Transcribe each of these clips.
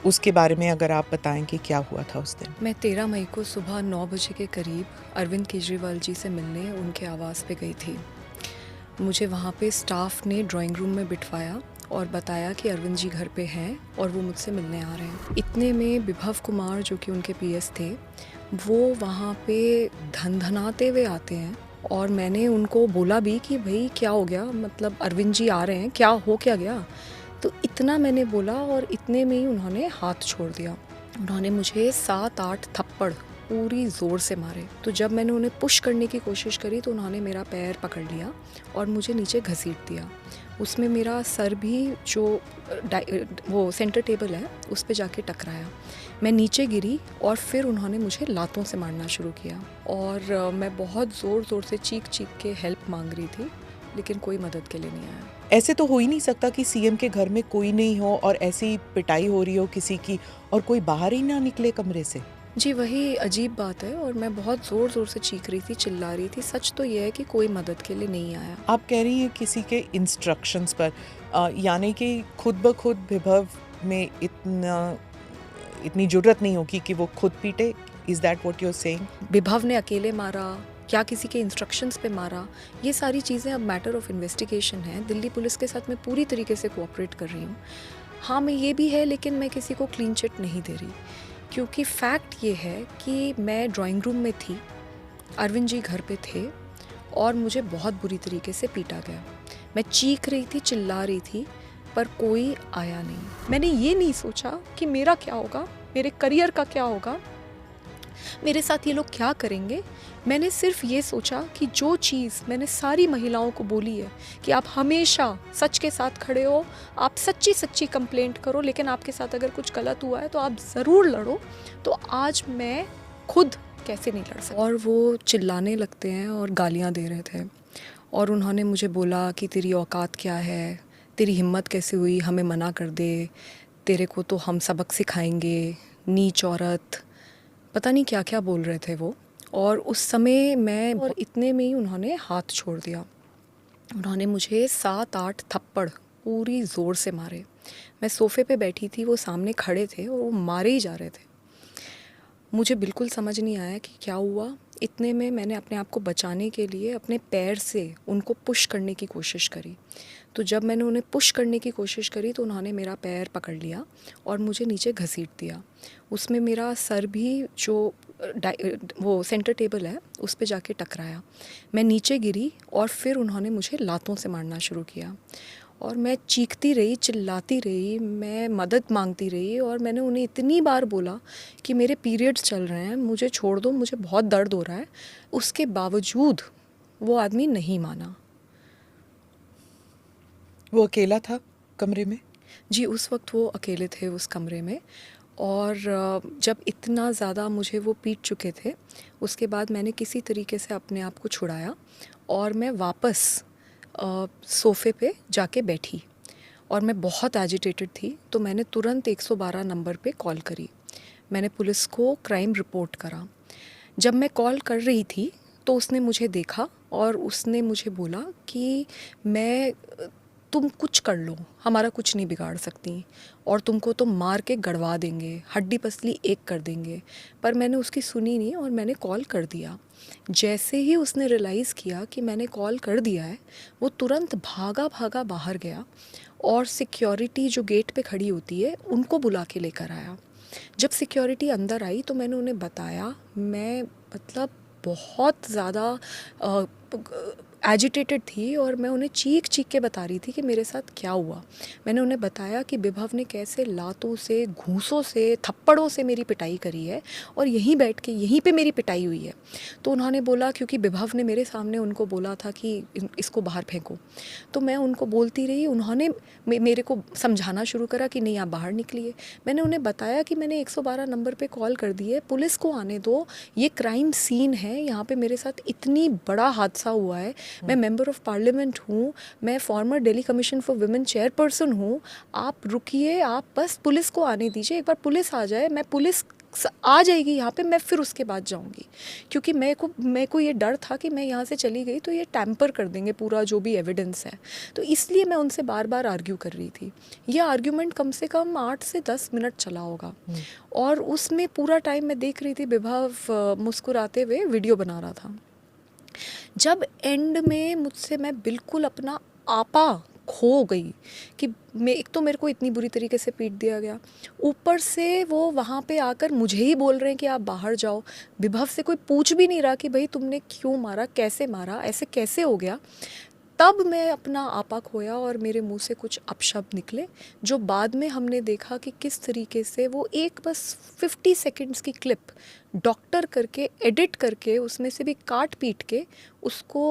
उसके बारे में अगर आप बताएं कि क्या हुआ था उस दिन। मैं 13 मई को सुबह 9 बजे के करीब अरविंद केजरीवाल जी से मिलने उनके आवास पे गई थी। मुझे वहाँ पे स्टाफ ने ड्राइंग रूम में बिठवाया और बताया कि अरविंद जी घर पे हैं और वो मुझसे मिलने आ रहे हैं। इतने में विभव कुमार जो कि उनके पीएस थे, वो वहाँ पे धनधनाते हुए आते हैं और मैंने उनको बोला भी कि भाई क्या हो गया, मतलब अरविंद जी आ रहे हैं, क्या हो क्या गया। तो इतना मैंने बोला और इतने में ही उन्होंने हाथ छोड़ दिया। उन्होंने मुझे 7-8 थप्पड़ पूरी ज़ोर से मारे। तो जब मैंने उन्हें पुश करने की कोशिश करी तो उन्होंने मेरा पैर पकड़ लिया और मुझे नीचे घसीट दिया। उसमें मेरा सर भी जो वो सेंटर टेबल है उस पे जाके टकराया। मैं नीचे गिरी और फिर उन्होंने मुझे लातों से मारना शुरू किया और मैं बहुत ज़ोर ज़ोर से चीख चीख के हेल्प मांग रही थी, लेकिन कोई मदद के लिए नहीं आया। ऐसे तो हो ही नहीं सकता कि सीएम के घर में कोई नहीं हो और ऐसी पिटाई हो रही हो किसी की और कोई बाहर ही ना निकले कमरे से। जी, वही अजीब बात है और मैं बहुत ज़ोर ज़ोर से चीख रही थी, चिल्ला रही थी। सच तो ये है कि कोई मदद के लिए नहीं आया। आप कह रही हैं किसी के इंस्ट्रक्शंस पर, यानी कि खुद ब खुद विभव में इतनी जुर्रत नहीं होगी कि वो खुद पीटे। Is that what you are saying? Vibhav ने अकेले मारा, क्या किसी के इंस्ट्रक्शंस पे मारा, ये सारी चीज़ें अब मैटर ऑफ इन्वेस्टिगेशन है। दिल्ली पुलिस के साथ मैं पूरी तरीके से कोऑपरेट कर रही हूँ। हाँ, मैं ये भी है, लेकिन मैं किसी को क्लीन चिट नहीं दे रही, क्योंकि फैक्ट ये है कि मैं ड्राइंग रूम में थी, अरविंद जी घर पे थे और मुझे बहुत बुरी तरीके से पीटा गया। मैं चीख रही थी, चिल्ला रही थी, पर कोई आया नहीं। मैंने ये नहीं सोचा कि मेरा क्या होगा, मेरे करियर का क्या होगा, मेरे साथ ये लोग क्या करेंगे। मैंने सिर्फ ये सोचा कि जो चीज़ मैंने सारी महिलाओं को बोली है कि आप हमेशा सच के साथ खड़े हो, आप सच्ची सच्ची कंप्लेंट करो, लेकिन आपके साथ अगर कुछ गलत हुआ है तो आप ज़रूर लड़ो। तो आज मैं खुद कैसे नहीं लड़ सकती। और वो चिल्लाने लगते हैं और गालियाँ दे रहे थे और उन्होंने मुझे बोला कि तेरी औकात क्या है, तेरी हिम्मत कैसे हुई हमें मना कर दे, तेरे को तो हम सबक सिखाएंगे, नीच औरत, पता नहीं क्या क्या बोल रहे थे वो। और उस समय मैं और इतने में ही उन्होंने हाथ छोड़ दिया। उन्होंने मुझे 7-8 थप्पड़ पूरी ज़ोर से मारे। मैं सोफ़े पे बैठी थी, वो सामने खड़े थे और वो मारे ही जा रहे थे। मुझे बिल्कुल समझ नहीं आया कि क्या हुआ। इतने में मैंने अपने आप को बचाने के लिए अपने पैर से उनको पुश करने की कोशिश करी। तो जब मैंने उन्हें पुश करने की कोशिश करी तो उन्होंने मेरा पैर पकड़ लिया और मुझे नीचे घसीट दिया। उसमें मेरा सर भी जो वो सेंटर टेबल है उस पे जाके टकराया। मैं नीचे गिरी और फिर उन्होंने मुझे लातों से मारना शुरू किया और मैं चीखती रही, चिल्लाती रही, मैं मदद मांगती रही और मैंने उन्हें इतनी बार बोला कि मेरे पीरियड्स चल रहे हैं, मुझे छोड़ दो, मुझे बहुत दर्द हो रहा है। उसके बावजूद वो आदमी नहीं माना। वो अकेला था कमरे में? जी, उस वक्त वो अकेले थे उस कमरे में। और जब इतना ज़्यादा मुझे वो पीट चुके थे, उसके बाद मैंने किसी तरीके से अपने आप को छुड़ाया और मैं वापस सोफ़े पे जाके बैठी और मैं बहुत एजिटेटेड थी। तो मैंने तुरंत 112 नंबर पे कॉल करी। मैंने पुलिस को क्राइम रिपोर्ट करा। जब मैं कॉल कर रही थी तो उसने मुझे देखा और उसने मुझे बोला कि मैं तुम कुछ कर लो, हमारा कुछ नहीं बिगाड़ सकती और तुमको तो मार के गड़वा देंगे, हड्डी पसली एक कर देंगे। पर मैंने उसकी सुनी नहीं और मैंने कॉल कर दिया। जैसे ही उसने रियलाइज़ किया कि मैंने कॉल कर दिया है, वो तुरंत भागा भागा बाहर गया और सिक्योरिटी जो गेट पे खड़ी होती है उनको बुला के लेकर आया। जब सिक्योरिटी अंदर आई तो मैंने उन्हें बताया, मैं मतलब बहुत ज़्यादा एजिटेटेड थी और मैं उन्हें चीख चीख के बता रही थी कि मेरे साथ क्या हुआ। मैंने उन्हें बताया कि विभव ने कैसे लातों से, घूंसों से, थप्पड़ों से मेरी पिटाई करी है और यहीं बैठ के यहीं पे मेरी पिटाई हुई है। तो उन्होंने बोला, क्योंकि विभव ने मेरे सामने उनको बोला था कि इसको बाहर फेंको, तो मैं उनको बोलती रही। उन्होंने मेरे को समझाना शुरू करा कि नहीं आप बाहर निकलिए। मैंने उन्हें बताया कि मैंने 112 नंबर पे कॉल कर दी है, पुलिस को आने दो, ये क्राइम सीन है, यहाँ पे मेरे साथ इतनी बड़ा हादसा हुआ है, मैं मेंबर ऑफ पार्लियामेंट हूँ, मैं farmer Delhi commission for women chairperson हूँ, आप रुकिए, आप बस पुलिस को आने दीजिए, एक बार पुलिस आ जाए, मैं पुलिस आ जाएगी यहाँ पे, मैं फिर उसके बाद जाऊँगी, क्योंकि मेरे को ये डर था कि मैं यहाँ से चली गई तो ये टैम्पर कर देंगे पूरा जो भी एविडेंस है। तो इसलिए मैं उनसे बार बार आर्ग्यू कर रही थी। ये आर्ग्यूमेंट कम से कम 8 से 10 मिनट चला होगा, और उसमें पूरा टाइम मैं देख रही थी विभव मुस्कुराते हुए वीडियो बना रहा था। जब एंड में मुझसे मैं बिल्कुल अपना आपा खो गई कि मैं, एक तो मेरे को इतनी बुरी तरीके से पीट दिया गया, ऊपर से वो वहाँ पे आकर मुझे ही बोल रहे हैं कि आप बाहर जाओ। विभव से कोई पूछ भी नहीं रहा कि भाई तुमने क्यों मारा, कैसे मारा, ऐसे कैसे हो गया। तब मैं अपना आपा खोया और मेरे मुंह से कुछ अपशब्द निकले, जो बाद में हमने देखा कि किस तरीके से वो एक बस 50 सेकंड्स की क्लिप डॉक्टर करके एडिट करके उसमें से भी काट पीट के उसको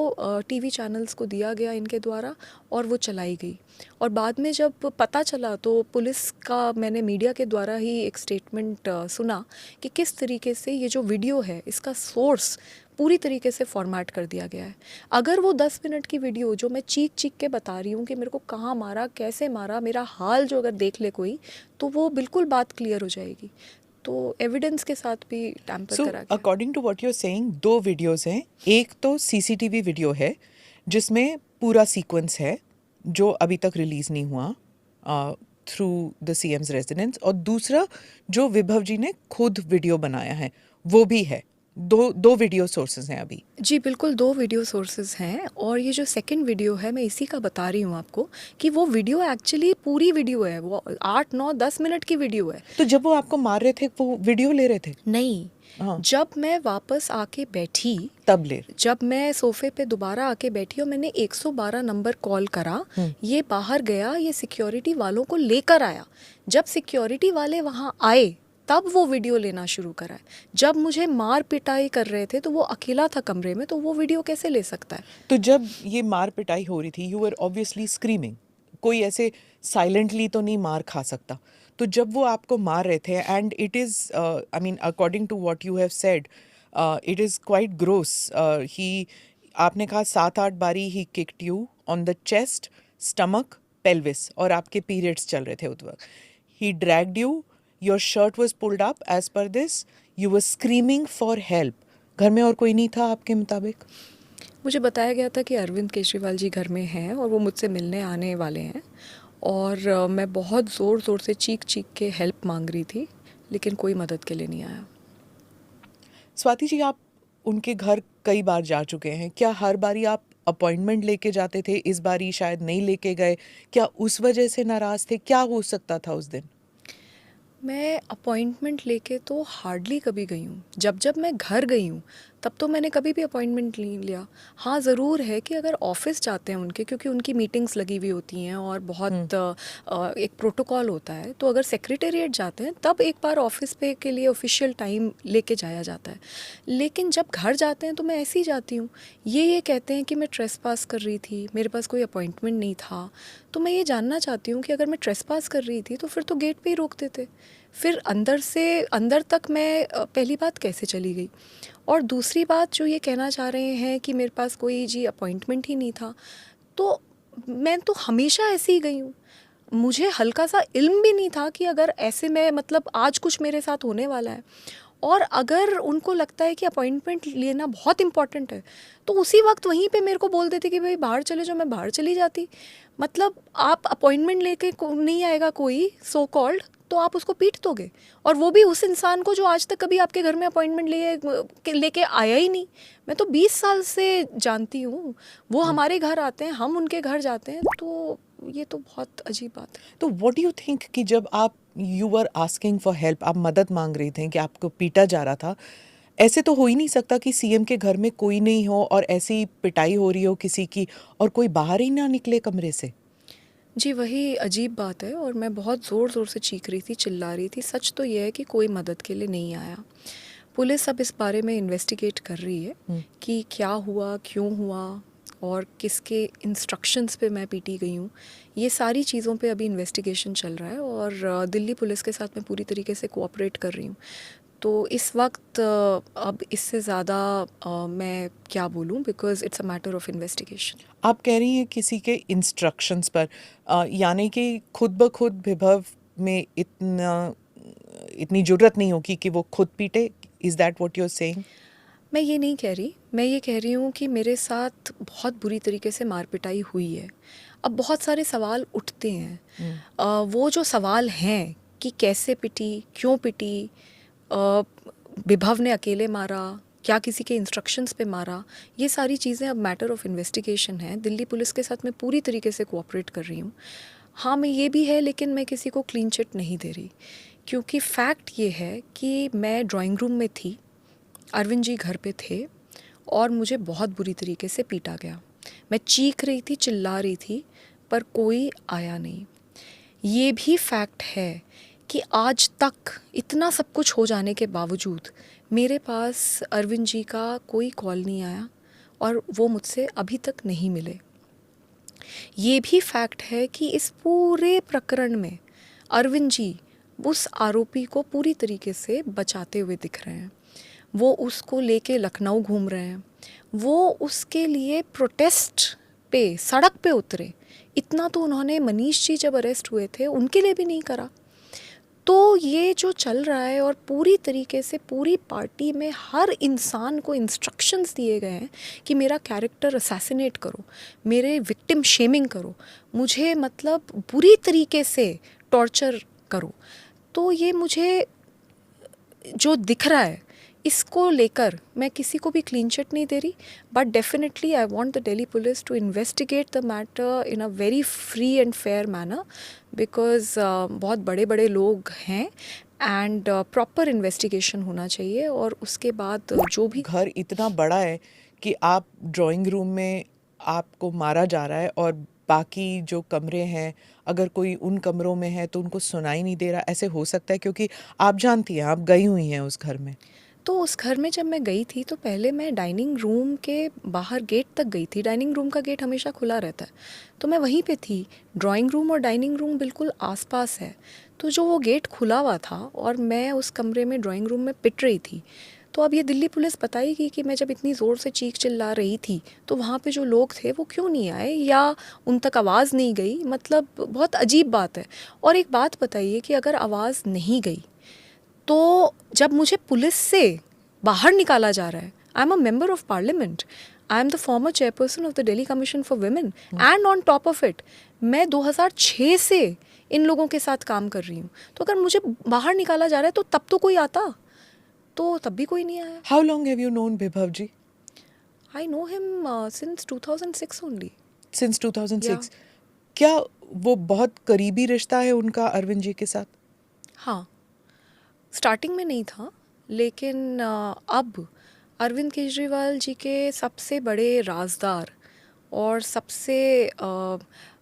टीवी चैनल्स को दिया गया इनके द्वारा, और वो चलाई गई। और बाद में जब पता चला तो पुलिस का मैंने मीडिया के द्वारा ही एक स्टेटमेंट सुना कि किस तरीके से ये जो वीडियो है इसका सोर्स पूरी तरीके से फॉर्मेट कर दिया गया है। अगर वो 10 मिनट की वीडियो जो मैं चीख चीख के बता रही हूँ कि मेरे को कहाँ मारा, कैसे मारा, मेरा हाल जो अगर देख ले कोई, तो वो बिल्कुल बात क्लियर हो जाएगी। तो एविडेंस के साथ भी टैम्पर करा गया। According to what you are saying, 2 videos हैं। एक तो सीसीटीवी वीडियो है जिसमें पूरा सीक्वेंस है जो अभी तक रिलीज नहीं हुआ थ्रू द सीएम्स रेजिडेंस, और दूसरा जो विभव जी ने खुद वीडियो बनाया है वो भी है। दो वीडियो सोर्सेज हैं अभी। जी बिल्कुल, 2 वीडियो सोर्सेज हैं, और ये जो सेकंड वीडियो है मैं इसी का बता रही हूँ आपको कि वो वीडियो एक्चुअली पूरी वीडियो है, वो 8, 9, 10 मिनट की वीडियो है। तो जब वो आपको मार रहे थे वो वीडियो ले रहे थे? नहीं, हाँ। जब मैं वापस आके बैठी, तब ले? जब मैं सोफे पे दोबारा आके बैठी और मैंने 112 नंबर कॉल करा, ये बाहर गया, ये सिक्योरिटी वालों को लेकर आया। जब सिक्योरिटी वाले वहाँ आए तब वो वीडियो लेना शुरू करा है। जब मुझे मार पिटाई कर रहे थे तो वो अकेला था कमरे में, तो वो वीडियो कैसे ले सकता है? तो जब ये मार पिटाई हो रही थी, यू वर ऑब्वियसली स्क्रीमिंग। कोई ऐसे साइलेंटली तो नहीं मार खा सकता। तो जब वो आपको मार रहे थे, and it is I mean according to what you have said, it is quite gross. He, आपने कहा 7-8 बारी he kicked you on the chest, stomach, pelvis, और आपके पीरियड्स चल रहे थे उस वक्त। He dragged you, your shirt was pulled up as per this, you were screaming for help. घर में और कोई नहीं था आपके मुताबिक? मुझे बताया गया था कि अरविंद केजरीवाल जी घर में हैं और वो मुझसे मिलने आने वाले हैं, और मैं बहुत ज़ोर ज़ोर से चीख चीख के हेल्प मांग रही थी, लेकिन कोई मदद के लिए नहीं आया। स्वाति जी, आप उनके घर कई बार जा चुके हैं। क्या हर बारी आप अपॉइंटमेंट लेके जाते थे? इस बारी शायद नहीं लेके गए। क्या उस वजह से नाराज़ थे? क्या हो सकता था उस दिन? मैं अपॉइंटमेंट लेके तो हार्डली कभी गई हूँ। जब मैं घर गई हूँ तब तो मैंने कभी भी अपॉइंटमेंट नहीं लिया। हाँ, ज़रूर है कि अगर ऑफिस जाते हैं उनके, क्योंकि उनकी मीटिंग्स लगी हुई होती हैं और बहुत एक प्रोटोकॉल होता है, तो अगर सेक्रेटेरिएट जाते हैं तब एक बार ऑफिस पे के लिए ऑफिशियल टाइम लेके जाया जाता है। लेकिन जब घर जाते हैं तो मैं ऐसे ही जाती हूँ। ये कहते हैं कि मैं ट्रेसपास कर रही थी, मेरे पास कोई अपॉइंटमेंट नहीं था। तो मैं ये जानना चाहती हूँ कि अगर मैं ट्रेसपास कर रही थी तो फिर तो गेट पे ही रोक देते। फिर अंदर से अंदर तक मैं पहली बात कैसे चली गई, और दूसरी बात जो ये कहना चाह रहे हैं कि मेरे पास कोई जी अपॉइंटमेंट ही नहीं था, तो मैं तो हमेशा ऐसे ही गई हूँ। मुझे हल्का सा इल्म भी नहीं था कि अगर ऐसे में मतलब आज कुछ मेरे साथ होने वाला है, और अगर उनको लगता है कि अपॉइंटमेंट लेना बहुत इंपॉर्टेंट है तो उसी वक्त वहीं पे मेरे को बोल देते कि भाई बाहर चले जाओ, मैं बाहर चली जाती। मतलब आप अपॉइंटमेंट लेके नहीं आएगा कोई सो कॉल्ड तो आप उसको पीट दोगे, और वो भी उस इंसान को जो आज तक कभी आपके घर में अपॉइंटमेंट लेके आया ही नहीं। मैं तो 20 साल से जानती हूँ, वो हमारे घर आते हैं, हम उनके घर जाते हैं, तो ये तो बहुत अजीब बात है। तो व्हाट डू यू थिंक कि जब आप you were asking for help, आप मदद मांग रही थी कि आपको पीटा जा रहा था, ऐसे तो हो ही नहीं सकता कि सीएम के घर में कोई नहीं हो और ऐसी पिटाई हो रही हो किसी की और कोई बाहर ही ना निकले कमरे से? जी, वही अजीब बात है, और मैं बहुत ज़ोर ज़ोर से चीख रही थी, चिल्ला रही थी। सच तो ये है कि कोई मदद के लिए नहीं आया। पुलिस अब इस बारे में इन्वेस्टिगेट कर रही है कि क्या हुआ, क्यों हुआ, और किसके इंस्ट्रक्शंस पे मैं पीटी गई हूँ। ये सारी चीज़ों पे अभी इन्वेस्टिगेशन चल रहा है, और दिल्ली पुलिस के साथ मैं पूरी तरीके से कोऑपरेट कर रही हूँ। तो इस वक्त अब इससे ज़्यादा मैं क्या बोलूँ, because it's a matter of investigation. आप कह रही हैं किसी के इंस्ट्रक्शंस पर, यानी कि खुद ब खुद विभव में इतनी जुर्रत नहीं होगी कि वो खुद पीटे? Is that what you are saying? मैं ये नहीं कह रही, मैं ये कह रही हूँ कि मेरे साथ बहुत बुरी तरीके से मार पिटाई हुई है। अब बहुत सारे सवाल उठते हैं। वो जो सवाल हैं कि कैसे पिटी, क्यों पिटी, अ, विभव ने अकेले मारा, क्या किसी के इंस्ट्रक्शंस पे मारा, ये सारी चीज़ें अब मैटर ऑफ इन्वेस्टिगेशन है। दिल्ली पुलिस के साथ मैं पूरी तरीके से कोऑपरेट कर रही हूँ। हाँ, मैं ये भी है, लेकिन मैं किसी को क्लीन चिट नहीं दे रही, क्योंकि फैक्ट ये है कि मैं ड्राइंग रूम में थी, अरविंद जी घर पे थे और मुझे बहुत बुरी तरीके से पीटा गया। मैं चीख रही थी, चिल्ला रही थी, पर कोई आया नहीं। ये भी फैक्ट है कि आज तक इतना सब कुछ हो जाने के बावजूद मेरे पास अरविंद जी का कोई कॉल नहीं आया और वो मुझसे अभी तक नहीं मिले। ये भी फैक्ट है कि इस पूरे प्रकरण में अरविंद जी उस आरोपी को पूरी तरीके से बचाते हुए दिख रहे हैं। वो उसको लेके लखनऊ घूम रहे हैं, वो उसके लिए प्रोटेस्ट पे सड़क पे उतरे। इतना तो उन्होंने मनीष जी जब अरेस्ट हुए थे उनके लिए भी नहीं करा। तो ये जो चल रहा है, और पूरी तरीके से पूरी पार्टी में हर इंसान को इंस्ट्रक्शंस दिए गए हैं कि मेरा कैरेक्टर असैसिनेट करो, मेरे विक्टिम शेमिंग करो, मुझे मतलब बुरी तरीके से टॉर्चर करो। तो ये मुझे जो दिख रहा है, इसको लेकर मैं किसी को भी क्लीन चिट नहीं दे रही, but definitely I want the Delhi police to investigate the matter in a very free and fair manner, because बहुत बड़े बड़े लोग हैं एंड प्रॉपर इन्वेस्टिगेशन होना चाहिए। और उसके बाद जो भी घर इतना बड़ा है कि आप ड्राइंग रूम में आपको मारा जा रहा है और बाकी जो कमरे हैं, अगर कोई उन कमरों में है तो उनको सुनाई नहीं दे रहा, ऐसे हो सकता है? क्योंकि आप जानती हैं, आप गई हुई हैं उस घर में। तो उस घर में जब मैं गई थी तो पहले मैं डाइनिंग रूम के बाहर गेट तक गई थी। डाइनिंग रूम का गेट हमेशा खुला रहता है, तो मैं वहीं पे थी। ड्राइंग रूम और डाइनिंग रूम बिल्कुल आसपास है। तो जो वो गेट खुला हुआ था और मैं उस कमरे में ड्राइंग रूम में पिट रही थी, तो अब ये दिल्ली पुलिस बताएगी कि मैं जब इतनी ज़ोर से चीख चिल्ला रही थी तो वहाँ पे जो लोग थे वो क्यों नहीं आए या उन तक आवाज़ नहीं गई। मतलब बहुत अजीब बात है। और एक बात बताइए कि अगर आवाज़ नहीं गई तो जब मुझे पुलिस से बाहर निकाला जा रहा है, I am a member of parliament, I am the former chairperson of the Delhi commission for women, and on top of it मैं 2006 से इन लोगों के साथ काम कर रही हूँ। तो अगर मुझे बाहर निकाला जा रहा है तो तब तो कोई आता, तो तब भी कोई नहीं आया। How long have you known Vibhav ji? I know him since 2006 only. Since 2006? क्या वो बहुत करीबी रिश्ता है उनका अरविंद जी के साथ? हाँ, स्टार्टिंग में नहीं था, लेकिन अब अरविंद केजरीवाल जी के सबसे बड़े राजदार और सबसे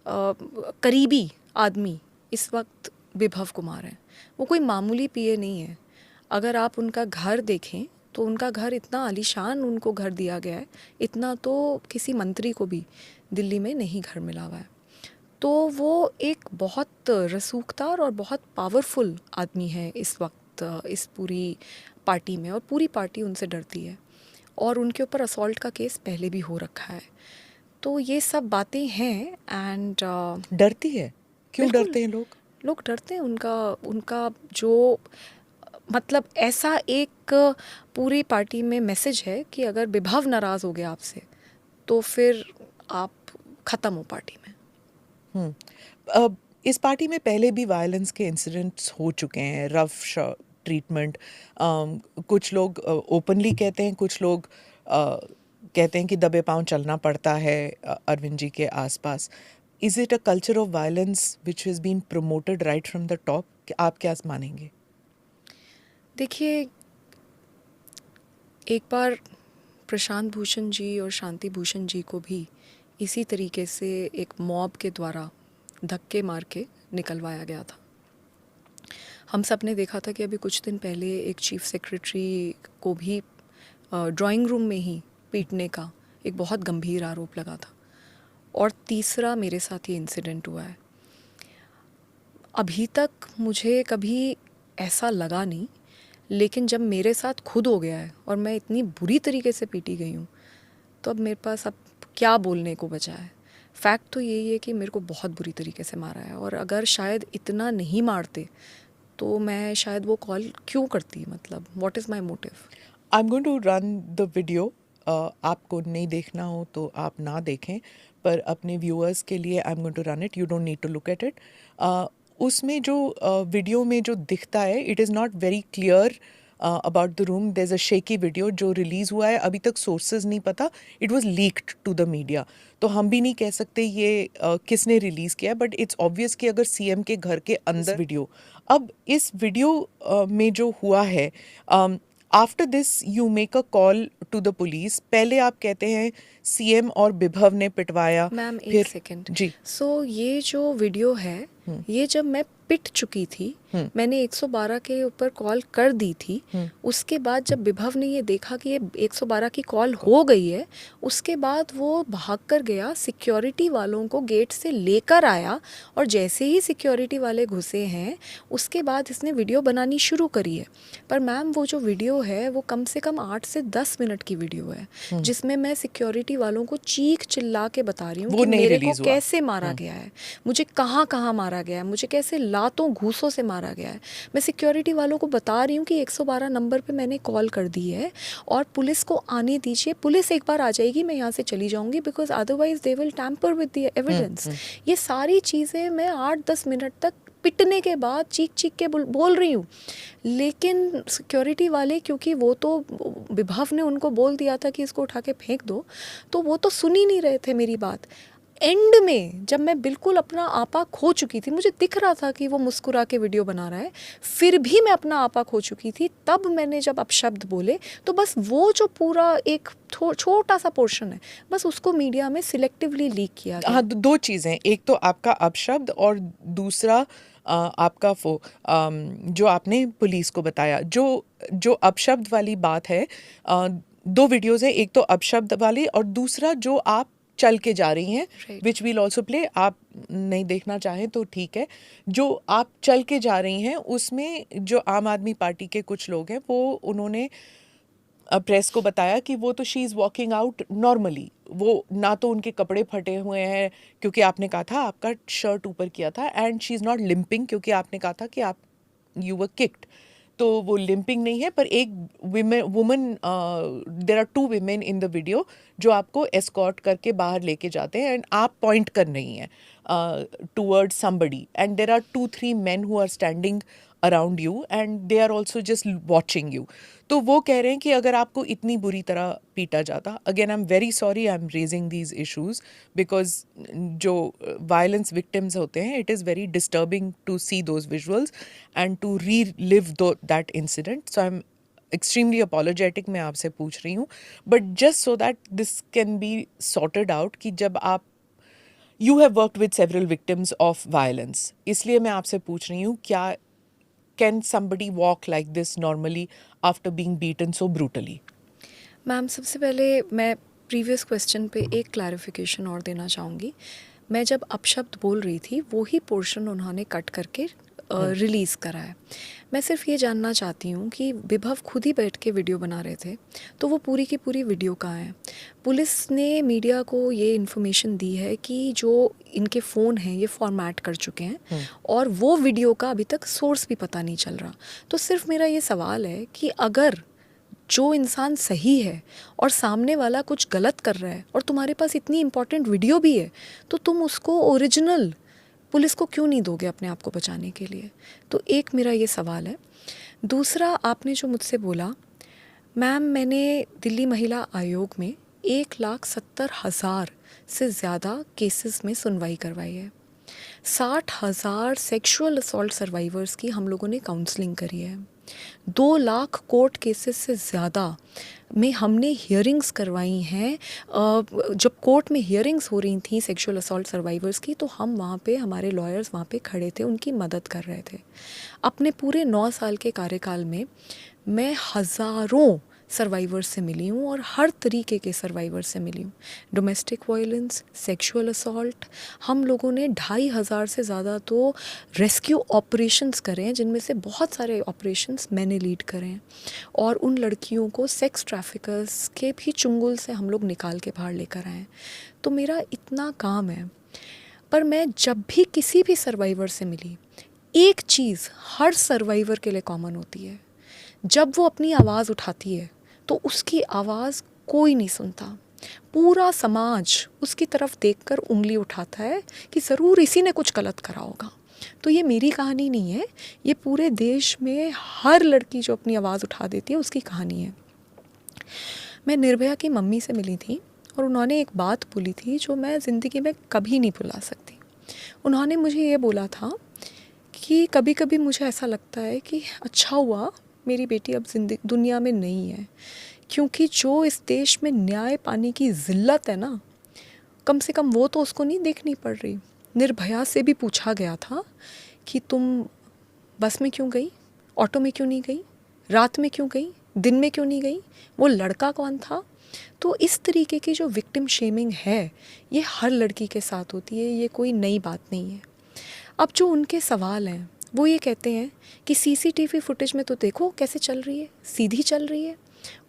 करीबी आदमी इस वक्त विभव कुमार हैं। वो कोई मामूली पीए नहीं है। अगर आप उनका घर देखें तो उनका घर इतना आलीशान उनको घर दिया गया है, इतना तो किसी मंत्री को भी दिल्ली में नहीं घर मिला हुआ है। तो वो एक बहुत रसूखदार और बहुत पावरफुल आदमी है इस वक्त इस पूरी पार्टी में, और पूरी पार्टी उनसे डरती है। और उनके ऊपर असॉल्ट का केस पहले भी हो रखा है। तो ये सब बातें हैं एंड डरती है? क्यों बिल्कुल। डरते हैं लोग? लोग डरते हैं। उनका उनका जो मतलब ऐसा एक पूरी पार्टी में मैसेज है कि अगर विभव नाराज़ हो गया आपसे तो फिर आप ख़त्म हो पार्टी में। इस पार्टी में पहले भी वायलेंस के इंसिडेंट्स हो चुके हैं, रफ ट्रीटमेंट। कुछ लोग ओपनली कहते हैं, कुछ लोग कहते हैं कि दबे पांव चलना पड़ता है अरविंद जी के आसपास। Is it a culture of violence which has been promoted right from the top? आप क्या मानेंगे? देखिए, एक बार प्रशांत भूषण जी और शांति भूषण जी को भी इसी तरीके से एक मॉब के द्वारा धक्के मार के निकलवाया गया था। हम सब ने देखा था कि अभी कुछ दिन पहले एक चीफ सेक्रेटरी को भी ड्राइंग रूम में ही पीटने का एक बहुत गंभीर आरोप लगा था। और तीसरा मेरे साथ ये इंसिडेंट हुआ है। अभी तक मुझे कभी ऐसा लगा नहीं, लेकिन जब मेरे साथ खुद हो गया है और मैं इतनी बुरी तरीके से पीटी गई हूँ, तो अब मेरे पास अब क्या बोलने को बचा है। फैक्ट तो यही है कि मेरे को बहुत बुरी तरीके से मारा है, और अगर शायद इतना नहीं मारते तो मैं शायद वो कॉल क्यों करती, मतलब what is my motive? I am going to run the video. आपको नहीं देखना हो तो आप ना देखें, पर अपने व्यूअर्स के लिए I am going to run it, you don't need to look at it. उसमें जो वीडियो में जो दिखता है, it is not very clear about the room. There is a shaky video जो रिलीज़ हुआ है, अभी तक सोर्सेज नहीं पता, it was leaked to the media, तो हम भी नहीं कह सकते ये किसने रिलीज़ किया, बट इट्स ऑब्वियस कि अगर सीएम के घर के अंदर वीडियो। अब इस वीडियो में जो हुआ है, after this you make a call to the police. पहले आप कहते हैं सीएम और विभव ने पिटवाया, मैम एक फिर सेकंड। जी। सो ये जो वीडियो है, ये जब मैं पिट चुकी थी, मैंने 112 के ऊपर कॉल कर दी थी, उसके बाद जब विभव ने ये देखा कि ये 112 की कॉल हो गई है, उसके बाद वो भाग कर गया, सिक्योरिटी वालों को गेट से लेकर आया, और जैसे ही सिक्योरिटी वाले घुसे हैं उसके बाद इसने वीडियो बनानी शुरू करी है। पर मैम वो जो वीडियो है वो कम से कम 8 से 10 मिनट की वीडियो है, जिसमें मैं सिक्योरिटी वालों को चीख चिल्ला के बता रही हूँ वो कि नहीं मेरे को रिलीज हुआ। कैसे मारा गया है, मुझे कहाँ कहाँ मारा गया है, मुझे कैसे लातों घूसों से मारा गया है। मैं सिक्योरिटी वालों को बता रही हूँ कि 112 नंबर पे मैंने कॉल कर दी है और पुलिस को आने दीजिए, पुलिस एक बार आ जाएगी, मैं यहाँ से चली जाऊँगी, because otherwise they will tamper with the evidence. ये सारी चीज़ें मैं 8-10 मिनट तक पिटने के बाद चीख चीख के बोल रही हूँ। लेकिन सिक्योरिटी वाले, क्योंकि वो तो विभव ने उनको बोल दिया था कि इसको उठा के फेंक दो, तो वो तो सुन ही नहीं रहे थे मेरी बात। एंड में जब मैं बिल्कुल अपना आपा खो चुकी थी, मुझे दिख रहा था कि वो मुस्कुरा के वीडियो बना रहा है, फिर भी मैं अपना आपा खो चुकी थी, तब मैंने जब अपशब्द बोले, तो बस वो जो पूरा एक छोटा सा पोर्शन है, बस उसको मीडिया में सिलेक्टिवली लीक किया गया। हाँ, दो चीज़ें, एक तो आपका अपशब्द और दूसरा आपका जो आपने पुलिस को बताया। जो अपशब्द वाली बात है, दो वीडियोज़ हैं, एक तो अपशब्द वाली और दूसरा जो आप चल के जा रही हैं, Right. Which will also play. आप नहीं देखना चाहें तो ठीक है। जो आप चल के जा रही हैं उसमें जो आम आदमी पार्टी के कुछ लोग हैं, वो उन्होंने प्रेस को बताया कि वो तो she is walking out normally, वो ना तो उनके कपड़े फटे हुए हैं क्योंकि आपने कहा था आपका शर्ट ऊपर किया था, and she is not limping क्योंकि आपने कहा था कि आप यू वर किक्ड, तो वो लिम्पिंग नहीं है। पर एक woman, there are 2 women in the video जो आपको एस्कॉर्ट करके बाहर लेके जाते हैं, एंड आप पॉइंट कर रही हैं toward somebody, and there are 2-3 men who are standing around you and they are also just watching you। तो वो कह रहे हैं कि अगर आपको इतनी बुरी तरह पीटा जाता, again I am very sorry, I am raising these issues because जो वायलेंस विक्टिम्स होते हैं, it is very disturbing to see those visuals and to relive that incident. So I am extremely apologetic, मैं आपसे पूछ रही हूँ, but just so that this can be sorted out कि जब आप you have worked with several victims of violence, इसलिए मैं आपसे पूछ रही हूँ, क्या can somebody walk like this normally after being beaten so brutally? Ma'am सबसे पहले मैं प्रीवियस क्वेश्चन पे एक क्लैरिफिकेशन और देना चाहूँगी। मैं जब अपशब्द बोल रही थी, वो ही पोर्शन उन्होंने कट करके रिलीज़ करा है। मैं सिर्फ ये जानना चाहती हूँ कि विभव खुद ही बैठ के वीडियो बना रहे थे, तो वो पूरी की पूरी वीडियो कहाँ है? पुलिस ने मीडिया को ये इन्फॉर्मेशन दी है कि जो इनके फ़ोन हैं ये फॉर्मेट कर चुके हैं, और वो वीडियो का अभी तक सोर्स भी पता नहीं चल रहा। तो सिर्फ मेरा ये सवाल है कि अगर जो इंसान सही है और सामने वाला कुछ गलत कर रहा है और तुम्हारे पास इतनी इम्पोर्टेंट वीडियो भी है, तो तुम उसको ओरिजिनल पुलिस को क्यों नहीं दोगे अपने आप को बचाने के लिए? तो एक मेरा ये सवाल है। दूसरा, आपने जो मुझसे बोला, मैम मैंने दिल्ली महिला आयोग में 1,70,000 से ज़्यादा केसेस में सुनवाई करवाई है। 60,000 सेक्सुअल असॉल्ट सर्वाइवर्स की हम लोगों ने काउंसलिंग करी है। 2 लाख कोर्ट केसेस से ज़्यादा में हमने हियरिंग्स करवाई हैं। जब कोर्ट में हियरिंग्स हो रही थी सेक्सुअल असॉल्ट सर्वाइवर्स की, तो हम वहाँ पे, हमारे लॉयर्स वहाँ पे खड़े थे, उनकी मदद कर रहे थे। अपने पूरे 9 साल के कार्यकाल में मैं हज़ारों सर्वाइवर्स से मिली हूँ और हर तरीके के सर्वाइवर्स से मिली हूँ। डोमेस्टिक वायलेंस, सेक्सुअल असॉल्ट, हम लोगों ने 2,500 से ज़्यादा तो रेस्क्यू ऑपरेशंस करे हैं, जिनमें से बहुत सारे ऑपरेशंस मैंने लीड करे हैं। और उन लड़कियों को सेक्स ट्रैफिकर्स के भी चुंगल से हम लोग निकाल के बाहर लेकर आए हैं। तो मेरा इतना काम है। पर मैं जब भी किसी भी सर्वाइवर से मिली, एक चीज़ हर सर्वाइवर के लिए कॉमन होती है, जब वो अपनी आवाज़ उठाती है तो उसकी आवाज़ कोई नहीं सुनता। पूरा समाज उसकी तरफ देखकर उंगली उठाता है कि ज़रूर इसी ने कुछ गलत करा होगा। तो ये मेरी कहानी नहीं है, ये पूरे देश में हर लड़की जो अपनी आवाज़ उठा देती है उसकी कहानी है। मैं निर्भया की मम्मी से मिली थी और उन्होंने एक बात बोली थी जो मैं ज़िंदगी में कभी नहीं भुला सकती। उन्होंने मुझे ये बोला था कि कभी कभी मुझे ऐसा लगता है कि अच्छा हुआ मेरी बेटी अब दुनिया में नहीं है, क्योंकि जो इस देश में न्याय पाने की ज़िल्लत है ना, कम से कम वो तो उसको नहीं देखनी पड़ रही। निर्भया से भी पूछा गया था कि तुम बस में क्यों गई, ऑटो में क्यों नहीं गई, रात में क्यों गई, दिन में क्यों नहीं गई, वो लड़का कौन था। तो इस तरीके की जो विक्टिम शेमिंग है ये हर लड़की के साथ होती है, ये कोई नई बात नहीं है। अब जो उनके सवाल हैं वो ये कहते हैं कि सीसीटीवी फुटेज में तो देखो कैसे चल रही है, सीधी चल रही है,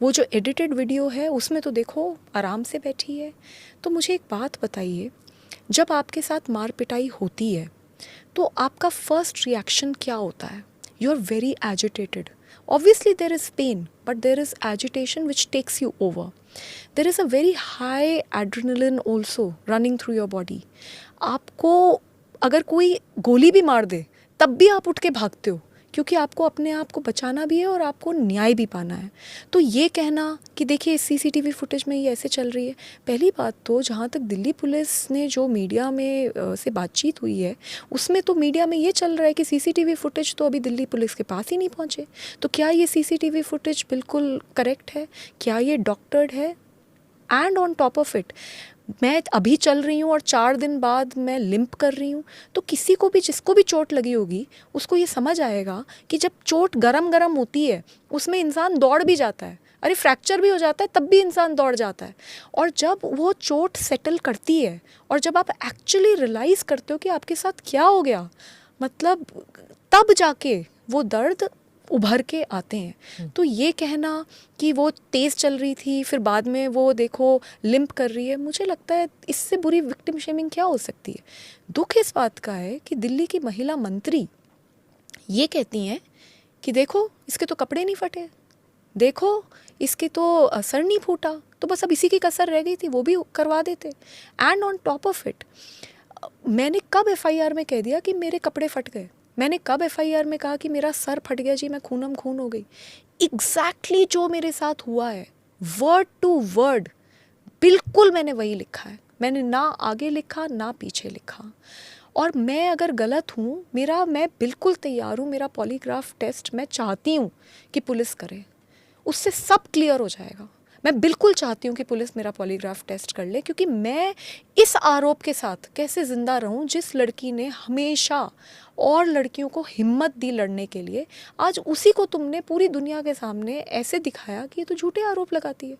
वो जो एडिटेड वीडियो है उसमें तो देखो आराम से बैठी है। तो मुझे एक बात बताइए, जब आपके साथ मार पिटाई होती है तो आपका फर्स्ट रिएक्शन क्या होता है? You are very agitated, obviously there is pain but there is agitation which takes you over. There is a very high adrenaline also running through your body. आपको अगर कोई गोली भी मार दे तब भी आप उठ के भागते हो, क्योंकि आपको अपने आप को बचाना भी है और आपको न्याय भी पाना है। तो ये कहना कि देखिए सीसीटीवी फुटेज में ये ऐसे चल रही है, पहली बात तो जहाँ तक दिल्ली पुलिस ने जो मीडिया में से बातचीत हुई है उसमें तो मीडिया में ये चल रहा है कि सीसीटीवी फुटेज तो अभी दिल्ली पुलिस के पास ही नहीं पहुँचे। तो क्या ये सीसीटीवी फुटेज बिल्कुल करेक्ट है? क्या ये डॉक्टर्ड है? And on top of it मैं अभी चल रही हूँ और 4 दिन बाद मैं लिम्प कर रही हूँ। तो किसी को भी, जिसको भी चोट लगी होगी उसको ये समझ आएगा कि जब चोट गरम गरम होती है उसमें इंसान दौड़ भी जाता है, अरे फ्रैक्चर भी हो जाता है तब भी इंसान दौड़ जाता है। और जब वो चोट सेटल करती है और जब आप एक्चुअली रियलाइज़ करते हो कि आपके साथ क्या हो गया, मतलब तब जाके वो दर्द उभर के आते हैं। तो ये कहना कि वो तेज़ चल रही थी फिर बाद में वो देखो लिम्प कर रही है, मुझे लगता है इससे बुरी विक्टिम शेमिंग क्या हो सकती है। दुख इस बात का है कि दिल्ली की महिला मंत्री ये कहती हैं कि देखो इसके तो कपड़े नहीं फटे, देखो इसके तो सर नहीं फूटा, तो बस अब इसी की कसर रह गई थी, वो भी करवा देते। And on top of it मैंने कब एफआईआर में कह दिया कि मेरे कपड़े फट गए? मैंने कब एफआईआर में कहा कि मेरा सर फट गया जी, मैं खूनम खून हो गई? एग्जैक्टली जो मेरे साथ हुआ है वर्ड टू वर्ड बिल्कुल मैंने वही लिखा है। मैंने ना आगे लिखा ना पीछे लिखा। और मैं अगर गलत हूँ, मैं बिल्कुल तैयार हूँ, मेरा पॉलीग्राफ टेस्ट मैं चाहती हूँ कि पुलिस करे, उससे सब क्लियर हो जाएगा। मैं बिल्कुल चाहती हूँ कि पुलिस मेरा पॉलीग्राफ टेस्ट कर ले, क्योंकि मैं इस आरोप के साथ कैसे ज़िंदा रहूँ जिस लड़की ने हमेशा और लड़कियों को हिम्मत दी लड़ने के लिए, आज उसी को तुमने पूरी दुनिया के सामने ऐसे दिखाया कि ये तो झूठे आरोप लगाती है।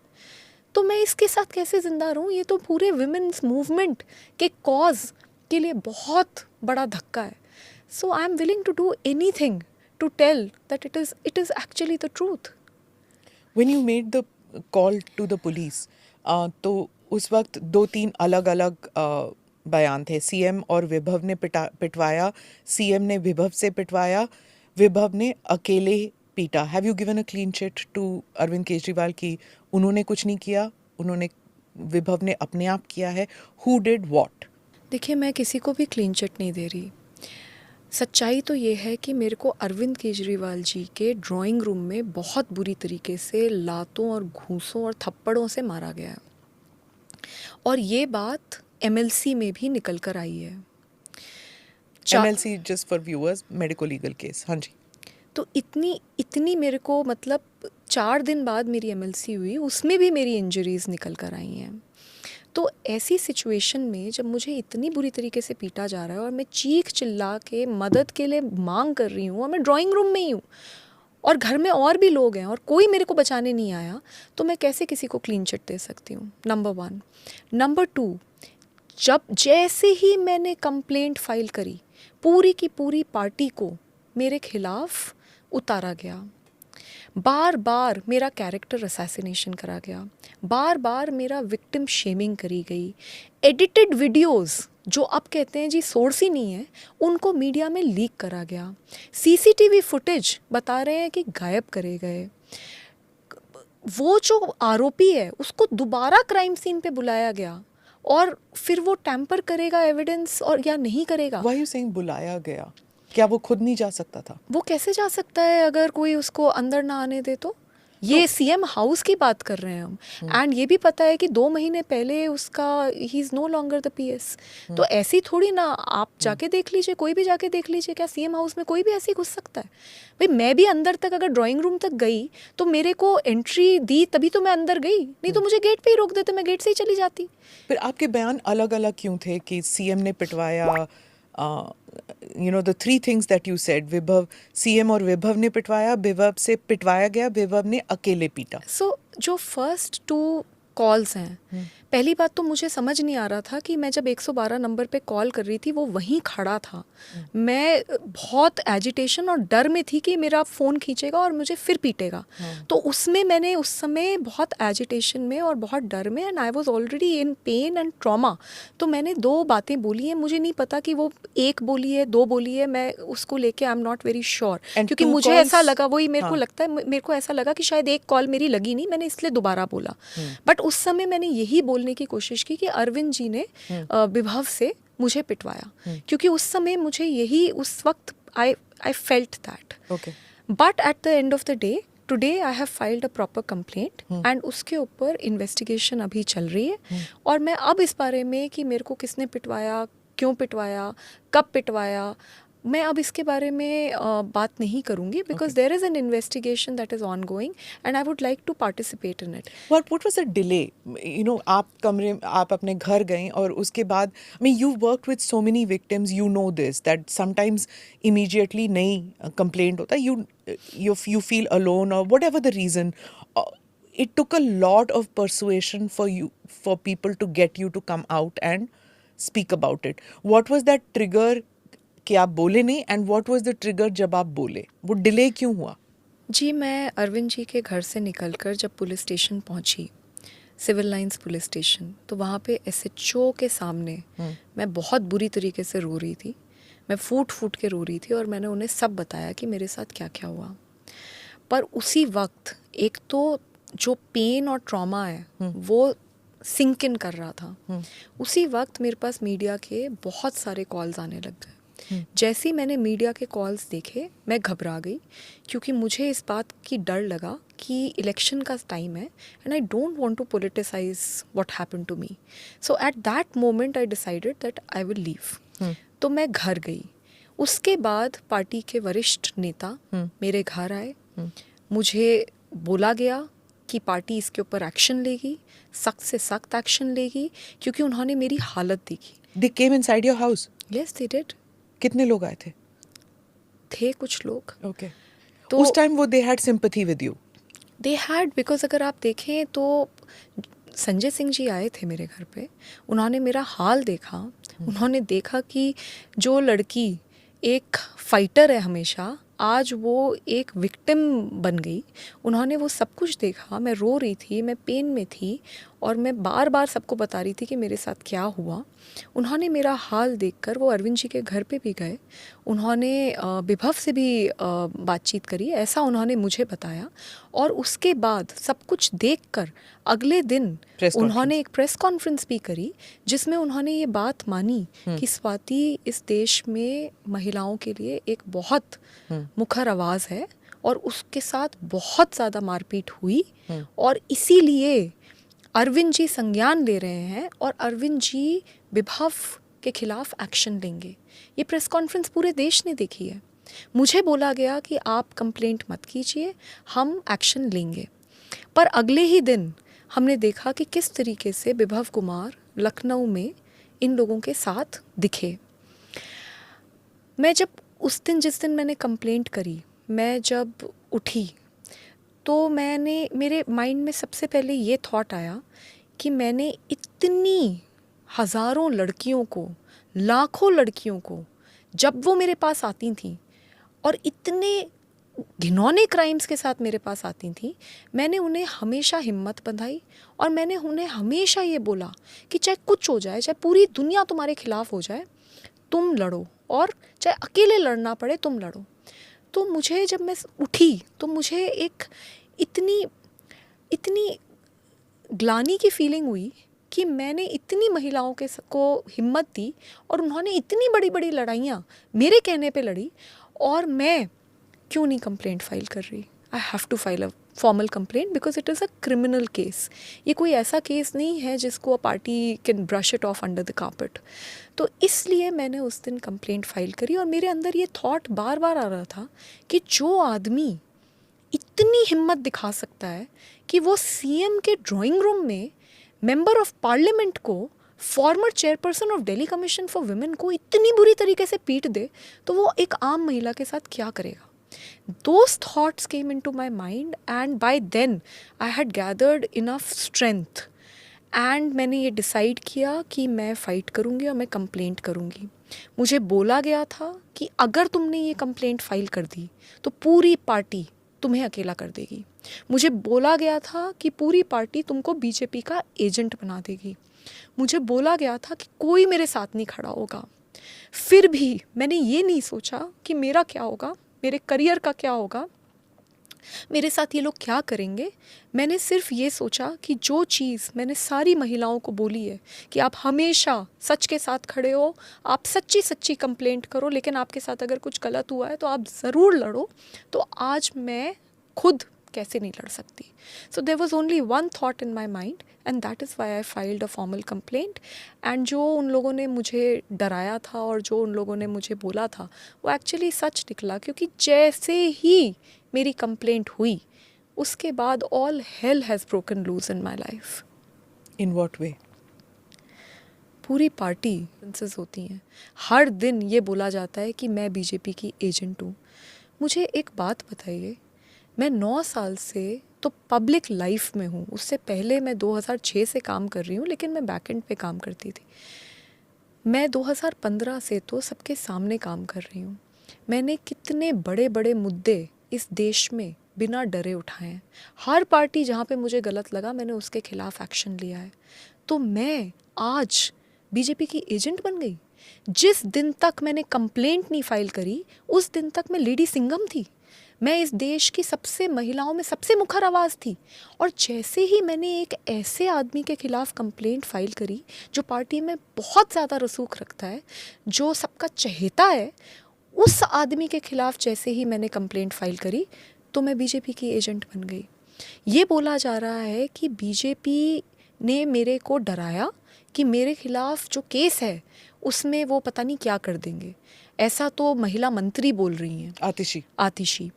तो मैं इसके साथ कैसे ज़िंदा रहूँ? ये तो पूरे विमेंस मूवमेंट के कॉज के लिए बहुत बड़ा धक्का है। So I am willing to do anything to tell that it is actually the truth. When you made the call to the police, तो उस वक्त 2-3 अलग-अलग बयान थे। सीएम और विभव ने पिटवाया, सीएम ने विभव से पिटवाया, विभव ने अकेले पीटा। Have you given a clean chit to Arvind Kejriwal की उन्होंने कुछ नहीं किया, उन्होंने, विभव ने अपने आप किया है? Who did what? देखिए, मैं किसी को भी क्लीन चिट नहीं दे रही। सच्चाई तो ये है कि मेरे को अरविंद केजरीवाल जी के ड्राइंग रूम में बहुत बुरी तरीके से लातों और घूंसों और थप्पड़ों से मारा गया है, और ये बात एमएलसी में भी निकल कर आई है। MLC, just for viewers, medico legal case. हाँ जी। तो इतनी मेरे को, मतलब 4 दिन बाद मेरी एमएलसी हुई, उसमें भी मेरी इंजरीज़ निकल कर आई हैं। तो ऐसी सिचुएशन में जब मुझे इतनी बुरी तरीके से पीटा जा रहा है और मैं चीख चिल्ला के मदद के लिए मांग कर रही हूँ, और मैं ड्राइंग रूम में ही हूँ और घर में और भी लोग हैं और कोई मेरे को बचाने नहीं आया, तो मैं कैसे किसी को क्लीन चिट दे सकती हूँ? नंबर 1। नंबर 2, जब जैसे ही मैंने कंप्लेंट फाइल करी, पूरी की पूरी पार्टी को मेरे खिलाफ उतारा गया। बार बार मेरा कैरेक्टर असैसिनेशन करा गया, बार बार मेरा विक्टिम शेमिंग करी गई, एडिटेड वीडियोस जो अब कहते हैं जी सोर्स ही नहीं है, उनको मीडिया में लीक करा गया, सीसीटीवी फुटेज बता रहे हैं कि गायब करे गए, वो जो आरोपी है उसको दोबारा क्राइम सीन पे बुलाया गया और फिर वो टैम्पर करेगा एविडेंस और या नहीं करेगा। Why are you saying बुलाया गया? क्या वो खुद नहीं जा सकता था? वो कैसे जा सकता है अगर कोई उसको अंदर ना आने दे तो? ये सीएम हाउस की बात कर रहे हैं हम, एंड ये भी पता है कि 2 महीने पहले उसका ही is no longer the PS. तो ऐसी थोड़ी ना, आप जाके देख लीजिए, कोई भी जाके देख लीजिए, क्या सीएम हाउस में कोई भी ऐसे ही घुस सकता है? भाई मैं भी अंदर तक अगर ड्राइंग रूम तक गई तो मेरे को एंट्री दी तभी तो मैं अंदर गई, नहीं तो मुझे गेट पे ही रोक देते, मैं गेट से ही चली जाती। फिर आपके बयान अलग अलग क्यों थे कि सीएम ने पिटवाया? You know the 3 things that you said, Vibhav, CM और विभव ने पिटवाया, विभव से पिटवाया गया, विभव ने अकेले पीटा। सो जो फर्स्ट 2 कॉल्स हैं, पहली बात तो मुझे समझ नहीं आ रहा था कि मैं जब 112 नंबर पे कॉल कर रही थी वो वहीं खड़ा था। मैं बहुत एजिटेशन और डर में थी कि मेरा फ़ोन खींचेगा और मुझे फिर पीटेगा। तो उसमें मैंने उस समय बहुत एजिटेशन में और बहुत डर में, and I was already in pen and trauma, तो मैंने 2 बातें बोली हैं। मुझे नहीं पता कि वो 1 बोली है 2 बोली है, मैं उसको लेके I am not very sure, And क्योंकि 2 मुझे calls? ऐसा लगा, वही मेरे को हाँ। लगता है, मेरे को ऐसा लगा कि शायद 1 कॉल मेरी लगी नहीं, मैंने इसलिए दोबारा बोला। बट उस समय मैंने यही बोलने की कोशिश की कि अरविंद जी ने विभव से मुझे पिटवाया, क्योंकि उस समय मुझे यही, उस वक्त I felt that. Okay. But at the end of the day today I have filed a proper complaint and उसके ऊपर इन्वेस्टिगेशन अभी चल रही है। और मैं अब इस बारे में कि मेरे को किसने पिटवाया, क्यों पिटवाया, कब पिटवाया, मैं अब इसके बारे में बात नहीं करूंगी, because there is an investigation that is ongoing and I would like to participate in it. What was the delay? You know, आप अपने घर गए और उसके बाद, I mean, you've worked with so many victims, you know this, that sometimes immediately नहीं complaint होता, you feel alone or whatever the reason. It took a lot of persuasion for people to get you to come out and speak about it. What was that trigger कि आप बोले नहीं, and what was the trigger जब आप बोले? वो delay क्यों हुआ? जी, मैं अरविंद जी के घर से निकलकर जब पुलिस स्टेशन पहुंची, सिविल लाइंस पुलिस स्टेशन, तो वहाँ पे एसएचओ के सामने मैं बहुत बुरी तरीके से रो रही थी। मैं फूट फूट के रो रही थी और मैंने उन्हें सब बताया कि मेरे साथ क्या क्या हुआ। पर उसी वक्त एक तो जो पेन और ट्रॉमा है वो सिंक इन कर रहा था। उसी वक्त मेरे पास मीडिया के बहुत सारे कॉल्स आने लग गए। जैसे ही मैंने मीडिया के कॉल्स देखे मैं घबरा गई, क्योंकि मुझे इस बात की डर लगा कि इलेक्शन का टाइम है and I don't want to politicise what happened to me. So at that moment I decided that I will leave. तो मैं घर गई। उसके बाद पार्टी के वरिष्ठ नेता मेरे घर आए, मुझे बोला गया कि पार्टी इसके ऊपर एक्शन लेगी, सख्त से सख्त एक्शन लेगी, क्योंकि उन्होंने मेरी हालत देखी। They came inside your house? Yes, they did. कितने लोग आए थे कुछ लोग। ओके। तो उस टाइम वो they had sympathy with you? They had, because अगर आप देखें तो संजय सिंह जी आए थे मेरे घर पे, उन्होंने मेरा हाल देखा, उन्होंने देखा कि जो लड़की एक फाइटर है हमेशा, आज वो एक विक्टिम बन गई। उन्होंने वो सब कुछ देखा, मैं रो रही थी, मैं पेन में थी और मैं बार बार सबको बता रही थी कि मेरे साथ क्या हुआ। उन्होंने मेरा हाल देखकर वो अरविंद जी के घर पे भी गए, उन्होंने विभव से भी बातचीत करी, ऐसा उन्होंने मुझे बताया। और उसके बाद सब कुछ देखकर अगले दिन उन्होंने एक प्रेस कॉन्फ्रेंस भी करी, जिसमें उन्होंने ये बात मानी कि स्वाति इस देश में महिलाओं के लिए एक बहुत मुखर आवाज़ है और उसके साथ बहुत ज़्यादा मारपीट हुई और इसीलिए अरविंद जी संज्ञान ले रहे हैं और अरविंद जी विभव के खिलाफ एक्शन लेंगे। ये प्रेस कॉन्फ्रेंस पूरे देश ने देखी है। मुझे बोला गया कि आप कंप्लेंट मत कीजिए, हम एक्शन लेंगे। पर अगले ही दिन हमने देखा कि किस तरीके से विभव कुमार लखनऊ में इन लोगों के साथ दिखे। मैं जब उस दिन, जिस दिन मैंने कंप्लेंट करी, मैं जब उठी तो मेरे माइंड में सबसे पहले ये थॉट आया कि मैंने इतनी हज़ारों लड़कियों को, लाखों लड़कियों को, जब वो मेरे पास आती थी और इतने घिनौने क्राइम्स के साथ मेरे पास आती थी, मैंने उन्हें हमेशा हिम्मत बंधाई और मैंने उन्हें हमेशा ये बोला कि चाहे कुछ हो जाए, चाहे पूरी दुनिया तुम्हारे खिलाफ हो जाए, तुम लड़ो, और चाहे अकेले लड़ना पड़े तुम लड़ो। तो मुझे जब मैं उठी तो मुझे एक इतनी इतनी ग्लानि की फीलिंग हुई कि मैंने इतनी महिलाओं को हिम्मत दी और उन्होंने इतनी बड़ी बड़ी लड़ाइयाँ मेरे कहने पे लड़ी, और मैं क्यों नहीं कंप्लेंट फाइल कर रही। I have to file a formal complaint because it is a criminal case. ये कोई ऐसा केस नहीं है जिसको a party can brush it off under the carpet. तो इसलिए मैंने उस दिन कंप्लेंट फाइल करी, और मेरे अंदर ये थॉट बार बार आ रहा था कि जो आदमी इतनी हिम्मत दिखा सकता है कि वो सीएम के ड्राइंग रूम में मेंबर ऑफ पार्लियामेंट को, farmer chairperson of Delhi commission for women को इतनी बुरी तरीके से पीट दे, तो वो एक आम महिला के साथ क्या करेगा। Those thoughts came into my mind and by then I had gathered enough strength and मैंने ये डिसाइड किया कि मैं फ़ाइट करूँगी और मैं कंप्लेंट करूँगी। मुझे बोला गया था कि अगर तुमने ये कंप्लेंट फाइल कर दी तो पूरी पार्टी तुम्हें अकेला कर देगी। मुझे बोला गया था कि पूरी पार्टी तुमको बीजेपी का एजेंट बना देगी। मुझे बोला गया था कि कोई मेरे साथ नहीं खड़ा होगा। फिर भी मैंने ये नहीं सोचा कि मेरा क्या होगा, मेरे करियर का क्या होगा, मेरे साथ ये लोग क्या करेंगे। मैंने सिर्फ ये सोचा कि जो चीज़ मैंने सारी महिलाओं को बोली है कि आप हमेशा सच के साथ खड़े हो, आप सच्ची सच्ची कंप्लेंट करो, लेकिन आपके साथ अगर कुछ गलत हुआ है तो आप ज़रूर लड़ो, तो आज मैं खुद कैसे नहीं लड़ सकती। So there was only one thought in my mind and that is why I filed a formal complaint. And जो उन लोगों ने मुझे डराया था और जो उन लोगों ने मुझे बोला था वो एक्चुअली सच निकला, क्योंकि जैसे ही मेरी कंप्लेंट हुई उसके बाद all hell has broken loose in my life. In what way? पूरी पार्टी सेंसेस होती हैं, हर दिन ये बोला जाता है कि मैं बीजेपी की एजेंट हूँ। मुझे एक बात बताइए, मैं 9 साल से तो पब्लिक लाइफ में हूँ, उससे पहले मैं 2006 से काम कर रही हूँ, लेकिन मैं बैकएंड पे काम करती थी। मैं 2015 से तो सबके सामने काम कर रही हूँ। मैंने कितने बड़े बड़े मुद्दे इस देश में बिना डरे उठाए हैं। हर पार्टी जहाँ पे मुझे गलत लगा मैंने उसके खिलाफ एक्शन लिया है। तो मैं आज बीजेपी की एजेंट बन गई। जिस दिन तक मैंने कंप्लेंट नहीं फाइल करी उस दिन तक मैं लेडी सिंघम थी। मैं इस देश की सबसे महिलाओं में सबसे मुखर आवाज़ थी। और जैसे ही मैंने एक ऐसे आदमी के खिलाफ कंप्लेंट फाइल करी जो पार्टी में बहुत ज़्यादा रसूख रखता है, जो सबका चहेता है, उस आदमी के खिलाफ जैसे ही मैंने कंप्लेंट फाइल करी तो मैं बीजेपी की एजेंट बन गई। ये बोला जा रहा है कि बीजेपी ने मेरे को डराया कि मेरे खिलाफ जो केस है उसमें वो पता नहीं क्या कर देंगे। ऐसा तो महिला मंत्री बोल रही हैं, आतिशी।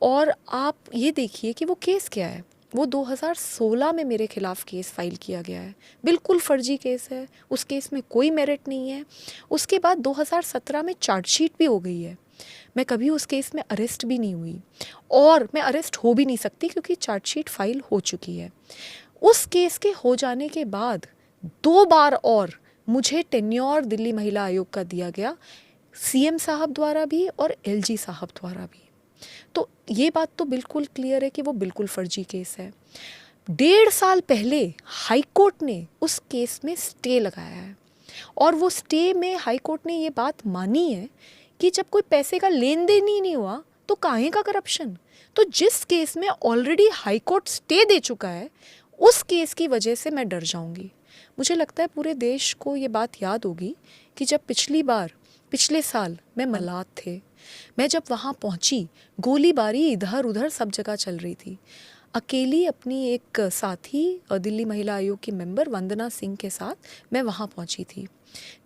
और आप ये देखिए कि वो केस क्या है। वो 2016 में मेरे खिलाफ केस फाइल किया गया है, बिल्कुल फर्जी केस है, उस केस में कोई मेरिट नहीं है। उसके बाद 2017 में चार्जशीट भी हो गई है। मैं कभी उस केस में अरेस्ट भी नहीं हुई और मैं अरेस्ट हो भी नहीं सकती क्योंकि चार्जशीट फाइल हो चुकी है। उस केस के हो जाने के बाद 2 बार और मुझे टेन्योर दिल्ली महिला आयोग का दिया गया, सीएम साहब द्वारा भी और एलजी साहब द्वारा भी। तो ये बात तो बिल्कुल क्लियर है कि वो बिल्कुल फर्जी केस है। 1.5 साल पहले हाई कोर्ट ने उस केस में स्टे लगाया है और वो स्टे में हाई कोर्ट ने ये बात मानी है कि जब कोई पैसे का लेन देन ही नहीं हुआ तो काहे का करप्शन। तो जिस केस में ऑलरेडी हाई कोर्ट स्टे दे चुका है उस केस की वजह से मैं डर जाऊंगी। मुझे लगता है पूरे देश को ये बात याद होगी कि जब पिछले साल मैं मलात थे, मैं जब वहाँ पहुँची गोलीबारी इधर उधर सब जगह चल रही थी। अकेली अपनी एक साथी दिल्ली महिला आयोग की मेंबर वंदना सिंह के साथ मैं वहाँ पहुँची थी।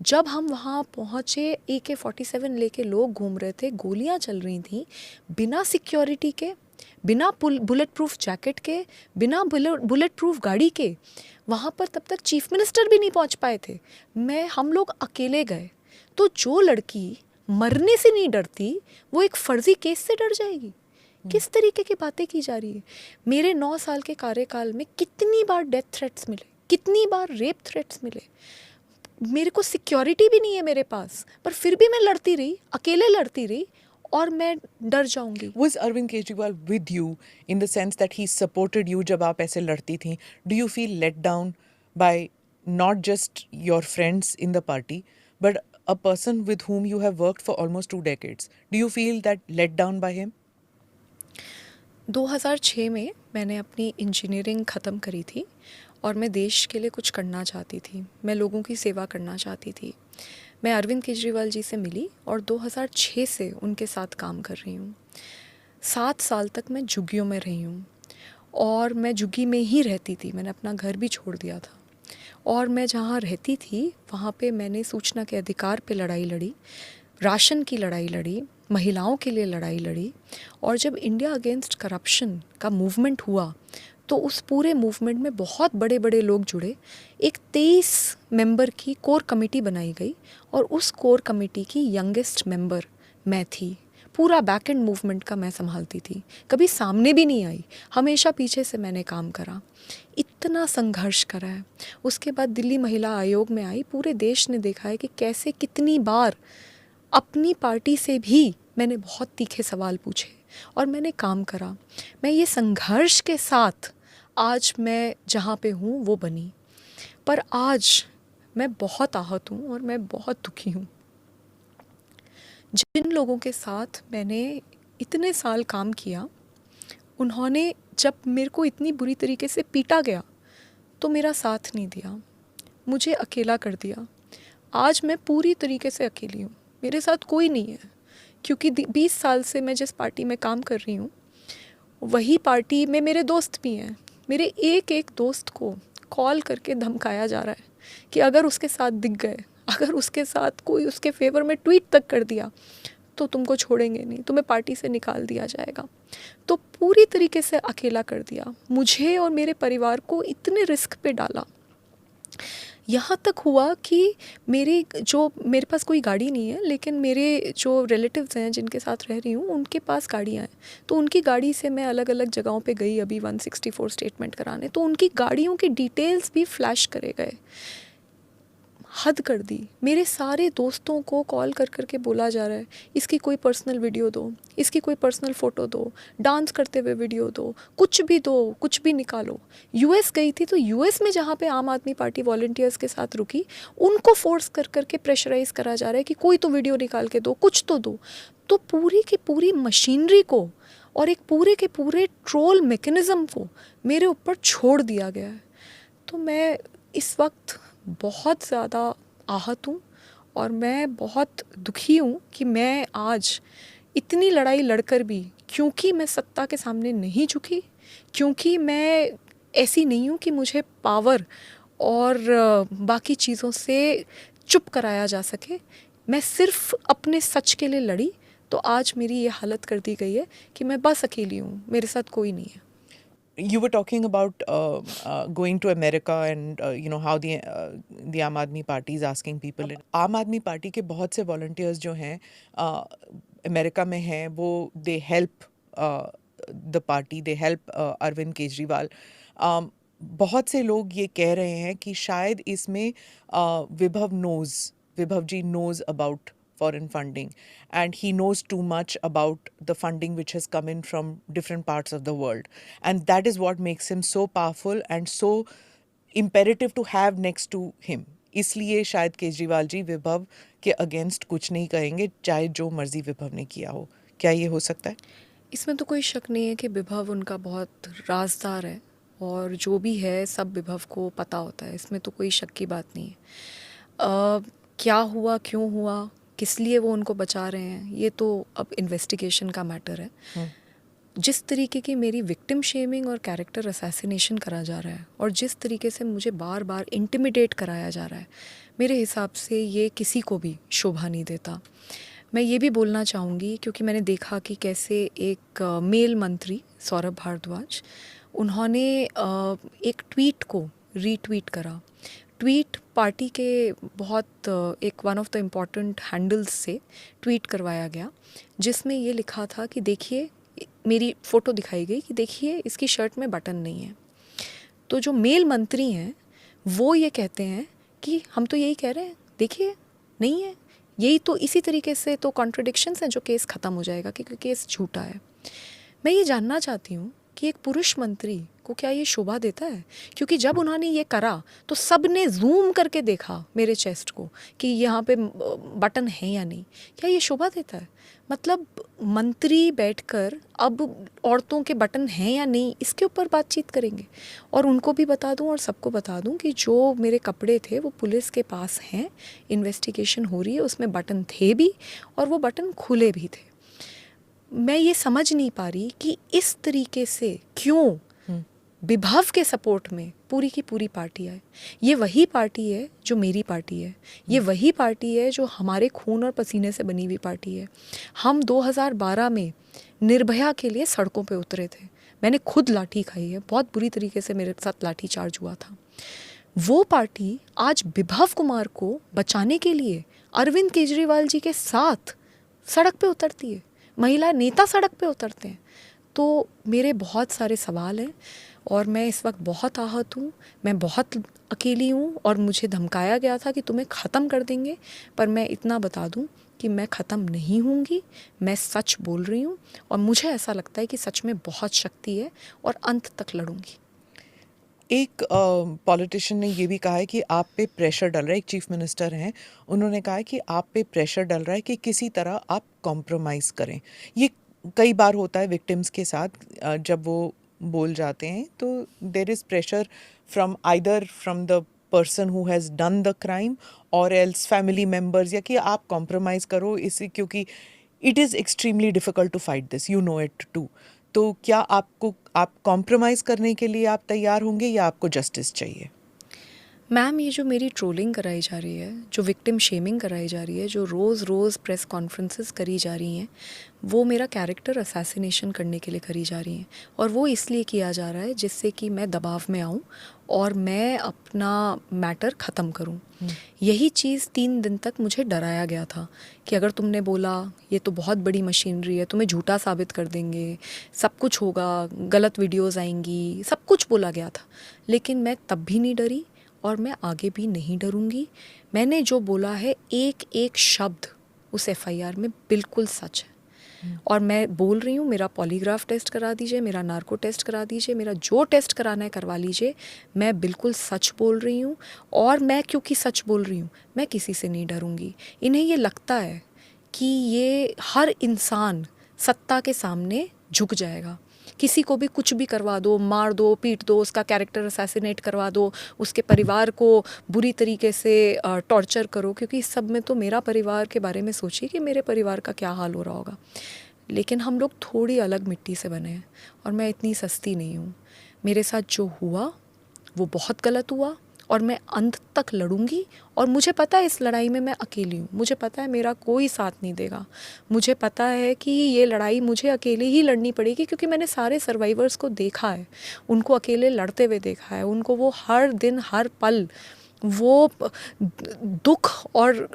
जब हम वहाँ पहुँचे AK-47 लेके लोग घूम रहे थे, गोलियाँ चल रही थी, बिना सिक्योरिटी के, बिना बुलेट प्रूफ जैकेट के, बिना बुलेट प्रूफ गाड़ी के। वहाँ पर तब तक चीफ मिनिस्टर भी नहीं पहुँच पाए थे। हम लोग अकेले गए। तो जो लड़की मरने से नहीं डरती वो एक फर्जी केस से डर जाएगी। किस तरीके की बातें की जा रही है। मेरे 9 साल के कार्यकाल में कितनी बार डेथ थ्रेट्स मिले, कितनी बार रेप थ्रेट्स मिले। मेरे को सिक्योरिटी भी नहीं है मेरे पास, पर फिर भी मैं लड़ती रही, अकेले लड़ती रही और मैं डर जाऊंगी। Was Arvind Kejriwal with you in the sense that he supported you जब आप ऐसे लड़ती थी? Do you feel let down by not just your friends in the party, but a person with whom you have worked for almost 2 decades? Do you feel that let down by him? 2006 में मैंने अपनी engineering ख़त्म करी थी और मैं देश के लिए कुछ करना चाहती थी, मैं लोगों की सेवा करना चाहती थी। मैं अरविंद केजरीवाल जी से मिली और 2006 से उनके साथ काम कर रही हूँ। 7 साल तक मैं झुग्गियों में रही हूँ और मैं झुग्गी में ही रहती थी, मैंने अपना घर भी छोड़ दिया था। और मैं जहाँ रहती थी वहाँ पे मैंने सूचना के अधिकार पे लड़ाई लड़ी, राशन की लड़ाई लड़ी, महिलाओं के लिए लड़ाई लड़ी। और जब इंडिया अगेंस्ट करप्शन का मूवमेंट हुआ तो उस पूरे मूवमेंट में बहुत बड़े बड़े लोग जुड़े। एक 23 मेंबर की कोर कमेटी बनाई गई और उस कोर कमेटी की यंगेस्ट मेंबर मैं थी। पूरा बैक एंड मूवमेंट का मैं संभालती थी, कभी सामने भी नहीं आई, हमेशा पीछे से मैंने काम करा, इतना संघर्ष करा है। उसके बाद दिल्ली महिला आयोग में आई, पूरे देश ने देखा है कि कैसे कितनी बार अपनी पार्टी से भी मैंने बहुत तीखे सवाल पूछे और मैंने काम करा। मैं ये संघर्ष के साथ आज मैं जहाँ पे हूँ वो बनी, पर आज मैं बहुत आहत हूँ और मैं बहुत दुखी हूँ। जिन लोगों के साथ मैंने इतने साल काम किया, उन्होंने जब मेरे को इतनी बुरी तरीके से पीटा गया तो मेरा साथ नहीं दिया, मुझे अकेला कर दिया। आज मैं पूरी तरीके से अकेली हूँ, मेरे साथ कोई नहीं है, क्योंकि 20 साल से मैं जिस पार्टी में काम कर रही हूँ वही पार्टी में मेरे दोस्त भी हैं। मेरे एक एक दोस्त को कॉल करके धमकाया जा रहा है कि अगर उसके साथ दिख गए, अगर उसके साथ कोई उसके फेवर में ट्वीट तक कर दिया तो तुमको छोड़ेंगे नहीं, तुम्हें पार्टी से निकाल दिया जाएगा। तो पूरी तरीके से अकेला कर दिया, मुझे और मेरे परिवार को इतने रिस्क पे डाला। यहाँ तक हुआ कि मेरे पास कोई गाड़ी नहीं है, लेकिन मेरे जो रिलेटिव्स हैं जिनके साथ रह रही हूँ उनके पास गाड़ियाँ हैं, तो उनकी गाड़ी से मैं अलग अलग जगहों पे गई अभी 164 स्टेटमेंट कराने, तो उनकी गाड़ियों की डिटेल्स भी फ्लैश करे गए। हद कर दी। मेरे सारे दोस्तों को कॉल कर करके बोला जा रहा है इसकी कोई पर्सनल वीडियो दो, इसकी कोई पर्सनल फ़ोटो दो, डांस करते हुए वीडियो दो, कुछ भी दो, कुछ भी निकालो। यूएस गई थी तो यूएस में जहाँ पे आम आदमी पार्टी वॉलंटियर्स के साथ रुकी, उनको फोर्स कर करके प्रेशराइज करा जा रहा है कि कोई तो वीडियो निकाल के दो, कुछ तो दो। तो पूरी की पूरी मशीनरी को और एक पूरे के पूरे ट्रोल मैकेनिज़्म को मेरे ऊपर छोड़ दिया गया है। तो मैं इस वक्त बहुत ज़्यादा आहत हूँ और मैं बहुत दुखी हूँ कि मैं आज इतनी लड़ाई लड़कर भी, क्योंकि मैं सत्ता के सामने नहीं झुकी, क्योंकि मैं ऐसी नहीं हूँ कि मुझे पावर और बाकी चीज़ों से चुप कराया जा सके, मैं सिर्फ अपने सच के लिए लड़ी, तो आज मेरी ये हालत कर दी गई है कि मैं बस अकेली हूँ, मेरे साथ कोई नहीं है। You were talking about going to America and how the Aam Aadmi Party is asking people. आम आदमी पार्टी के बहुत से volunteers जो हैं अमेरिका में हैं, वो they help the party, they help Arvind Kejriwal. बहुत से लोग ये कह रहे हैं कि शायद इसमें विभव जी knows about foreign funding and he knows too much about the funding which has come in from different parts of the world, and that is what makes him so powerful and so imperative to have next to him. इसलिए शायद केजरीवाल जी विभव के against कुछ नहीं कहेंगे, चाहे जो मर्जी विभव ने किया हो। क्या ये हो सकता है? इसमें तो कोई शक नहीं है कि विभव उनका बहुत राजदार है और जो भी है सब विभव को पता होता है, इसमें तो कोई शक की बात नहीं है। क्या हुआ, क्यों हुआ, किस लिए वो उनको बचा रहे हैं, ये तो अब इन्वेस्टिगेशन का मैटर है। जिस तरीके की मेरी विक्टिम शेमिंग और कैरेक्टर असैसिनेशन करा जा रहा है और जिस तरीके से मुझे बार बार इंटिमिडेट कराया जा रहा है, मेरे हिसाब से ये किसी को भी शोभा नहीं देता। मैं ये भी बोलना चाहूँगी, क्योंकि मैंने देखा कि कैसे एक मेल मंत्री सौरभ भारद्वाज, उन्होंने एक ट्वीट को रीट्वीट करा। ट्वीट पार्टी के बहुत एक one of the important handles से ट्वीट करवाया गया, जिसमें ये लिखा था कि देखिए, मेरी फ़ोटो दिखाई गई कि देखिए इसकी शर्ट में बटन नहीं है। तो जो मेल मंत्री हैं वो ये कहते हैं कि हम तो यही कह रहे हैं, देखिए नहीं है, यही तो, इसी तरीके से तो कॉन्ट्रडिक्शंस हैं जो केस ख़त्म हो जाएगा क्योंकि केस झूठा है। मैं ये जानना चाहती हूँ कि एक पुरुष मंत्री को क्या ये शोभा देता है? क्योंकि जब उन्होंने ये करा तो सब ने जूम करके देखा मेरे चेस्ट को कि यहाँ पे बटन है या नहीं। क्या ये शोभा देता है? मतलब मंत्री बैठकर अब औरतों के बटन हैं या नहीं इसके ऊपर बातचीत करेंगे। और उनको भी बता दूं और सबको बता दूं कि जो मेरे कपड़े थे वो पुलिस के पास हैं, इन्वेस्टिगेशन हो रही है, उसमें बटन थे भी और वो बटन खुले भी थे। मैं ये समझ नहीं पा रही कि इस तरीके से क्यों विभव के सपोर्ट में पूरी की पूरी पार्टी आए। ये वही पार्टी है जो मेरी पार्टी है, ये वही पार्टी है जो हमारे खून और पसीने से बनी हुई पार्टी है। हम 2012 में निर्भया के लिए सड़कों पे उतरे थे, मैंने खुद लाठी खाई है, बहुत बुरी तरीके से मेरे साथ लाठी चार्ज हुआ था। वो पार्टी आज विभव कुमार को बचाने के लिए अरविंद केजरीवाल जी के साथ सड़क पे उतरती है, महिला नेता सड़क पे उतरते हैं। तो मेरे बहुत सारे सवाल हैं और मैं इस वक्त बहुत आहत हूँ, मैं बहुत अकेली हूँ और मुझे धमकाया गया था कि तुम्हें ख़त्म कर देंगे। पर मैं इतना बता दूँ कि मैं ख़त्म नहीं होंगी, मैं सच बोल रही हूँ और मुझे ऐसा लगता है कि सच में बहुत शक्ति है और अंत तक लड़ूंगी। एक पॉलिटिशियन ने ये भी कहा है कि आप पे प्रेशर डल रहा है, एक चीफ मिनिस्टर हैं, उन्होंने कहा है कि आप पे प्रेशर डल रहा है कि किसी तरह आप कॉम्प्रोमाइज़ करें। ये कई बार होता है विक्टिम्स के साथ, जब वो बोल जाते हैं तो there is pressure from either from the person who has done the crime और एल्स फैमिली मेम्बर्स, या कि आप कॉम्प्रोमाइज़ करो इसी, क्योंकि it is extremely difficult to fight this, you know it too. तो क्या आप कॉम्प्रोमाइज़ करने के लिए आप तैयार होंगे या आपको जस्टिस चाहिए? मैम, ये जो मेरी ट्रोलिंग कराई जा रही है, जो विक्टिम शेमिंग कराई जा रही है, जो रोज़ रोज़ प्रेस कॉन्फ्रेंसेस करी जा रही हैं, वो मेरा कैरेक्टर असैसिनेशन करने के लिए करी जा रही हैं। और वो इसलिए किया जा रहा है जिससे कि मैं दबाव में आऊँ और मैं अपना मैटर ख़त्म करूँ। यही चीज़ 3 दिन तक मुझे डराया गया था कि अगर तुमने बोला ये तो बहुत बड़ी मशीनरी है, तुम्हें झूठा साबित कर देंगे, सब कुछ होगा, गलत वीडियोज़ आएंगी, सब कुछ बोला गया था। लेकिन मैं तब भी नहीं डरी और मैं आगे भी नहीं डरूंगी। मैंने जो बोला है एक एक शब्द उस एफआईआर में बिल्कुल सच है और मैं बोल रही हूँ, मेरा पॉलीग्राफ टेस्ट करा दीजिए, मेरा नार्को टेस्ट करा दीजिए, मेरा जो टेस्ट कराना है करवा लीजिए, मैं बिल्कुल सच बोल रही हूँ। और मैं क्योंकि सच बोल रही हूँ मैं किसी से नहीं डरूंगी। इन्हें ये लगता है कि ये हर इंसान सत्ता के सामने झुक जाएगा, किसी को भी कुछ भी करवा दो, मार दो, पीट दो, उसका कैरेक्टर असैसिनेट करवा दो, उसके परिवार को बुरी तरीके से टॉर्चर करो। क्योंकि इस सब में तो मेरा परिवार के बारे में सोचिए कि मेरे परिवार का क्या हाल हो रहा होगा। लेकिन हम लोग थोड़ी अलग मिट्टी से बने हैं और मैं इतनी सस्ती नहीं हूँ। मेरे साथ जो हुआ वो बहुत गलत हुआ और मैं अंत तक लड़ूंगी। और मुझे पता है इस लड़ाई में मैं अकेली हूँ, मुझे पता है मेरा कोई साथ नहीं देगा, मुझे पता है कि ये लड़ाई मुझे अकेले ही लड़नी पड़ेगी क्योंकि मैंने सारे सर्वाइवर्स को देखा है, उनको अकेले लड़ते हुए देखा है, उनको वो हर दिन हर पल वो दुख और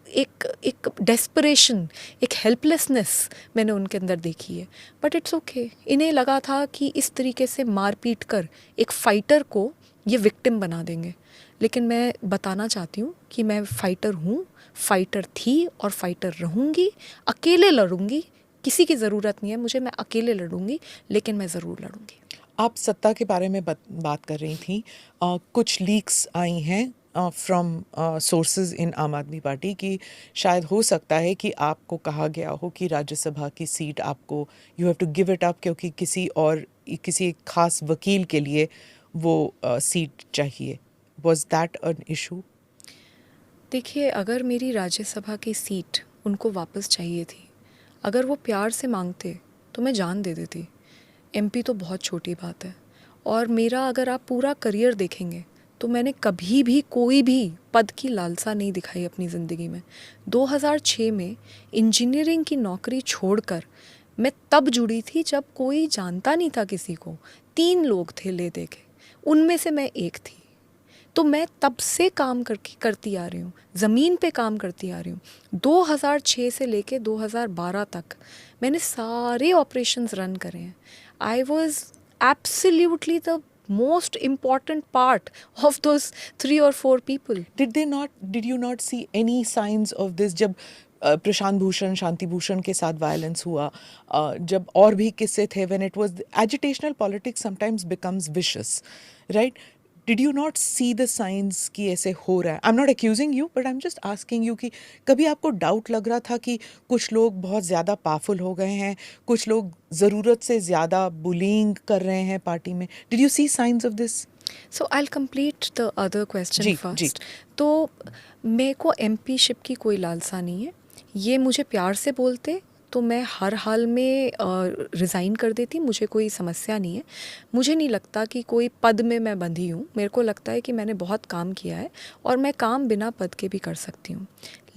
एक डेस्परेशन, एक हेल्पलेसनेस मैंने उनके अंदर देखी है। But it's okay. इन्हें लगा था कि इस तरीके से मार पीट कर एक फाइटर को ये विक्टिम बना देंगे, लेकिन मैं बताना चाहती हूँ कि मैं फाइटर हूँ, फाइटर थी और फाइटर रहूँगी। अकेले लड़ूंगी, किसी की ज़रूरत नहीं है मुझे, मैं अकेले लड़ूंगी, लेकिन मैं ज़रूर लड़ूंगी। आप सत्ता के बारे में बात कर रही थी, कुछ लीक्स आई हैं फ्रॉम सोर्सेज इन आम आदमी पार्टी कि शायद हो सकता है कि आपको कहा गया हो कि राज्यसभा की सीट आपको you have to give it up क्योंकि किसी एक खास वकील के लिए वो सीट चाहिए। Was that an issue? देखिए, अगर मेरी राज्यसभा की सीट उनको वापस चाहिए थी, अगर वो प्यार से मांगते तो मैं जान दे देती। एमपी तो बहुत छोटी बात है। और मेरा अगर आप पूरा करियर देखेंगे तो मैंने कभी भी कोई भी पद की लालसा नहीं दिखाई अपनी ज़िंदगी में। 2006 में इंजीनियरिंग की नौकरी छोड़कर मैं तब जुड़ी थी जब कोई जानता नहीं था किसी को, 3 लोग थे ले दे के, उनमें से मैं एक थी। तो मैं तब से काम करती आ रही हूँ, ज़मीन पे काम करती आ रही हूँ। 2006 से लेके 2012 तक मैंने सारे ऑपरेशंस रन करे हैं। I was absolutely the most important part of those 3 or 4 people. Did you not see any signs of this जब प्रशांत भूषण शांति भूषण के साथ वायलेंस हुआ, जब और भी किस्से थे, when it was agitational politics sometimes becomes vicious, right? Did you not see the signs कि ऐसे हो रहा है? I'm not accusing you, but I'm just asking you कि कभी आपको डाउट लग रहा था कि कुछ लोग बहुत ज़्यादा पावरफुल हो गए हैं, कुछ लोग ज़रूरत से ज़्यादा बुलिंग कर रहे हैं पार्टी में? Did you see signs of this? So I'll complete the other question ji, first. जी. तो मेरे को एमपी शिप की कोई लालसा नहीं है. ये मुझे प्यार से बोलते तो मैं हर हाल में रिज़ाइन कर देती, मुझे कोई समस्या नहीं है. मुझे नहीं लगता कि कोई पद में मैं बंधी हूँ. मेरे को लगता है कि मैंने बहुत काम किया है और मैं काम बिना पद के भी कर सकती हूँ.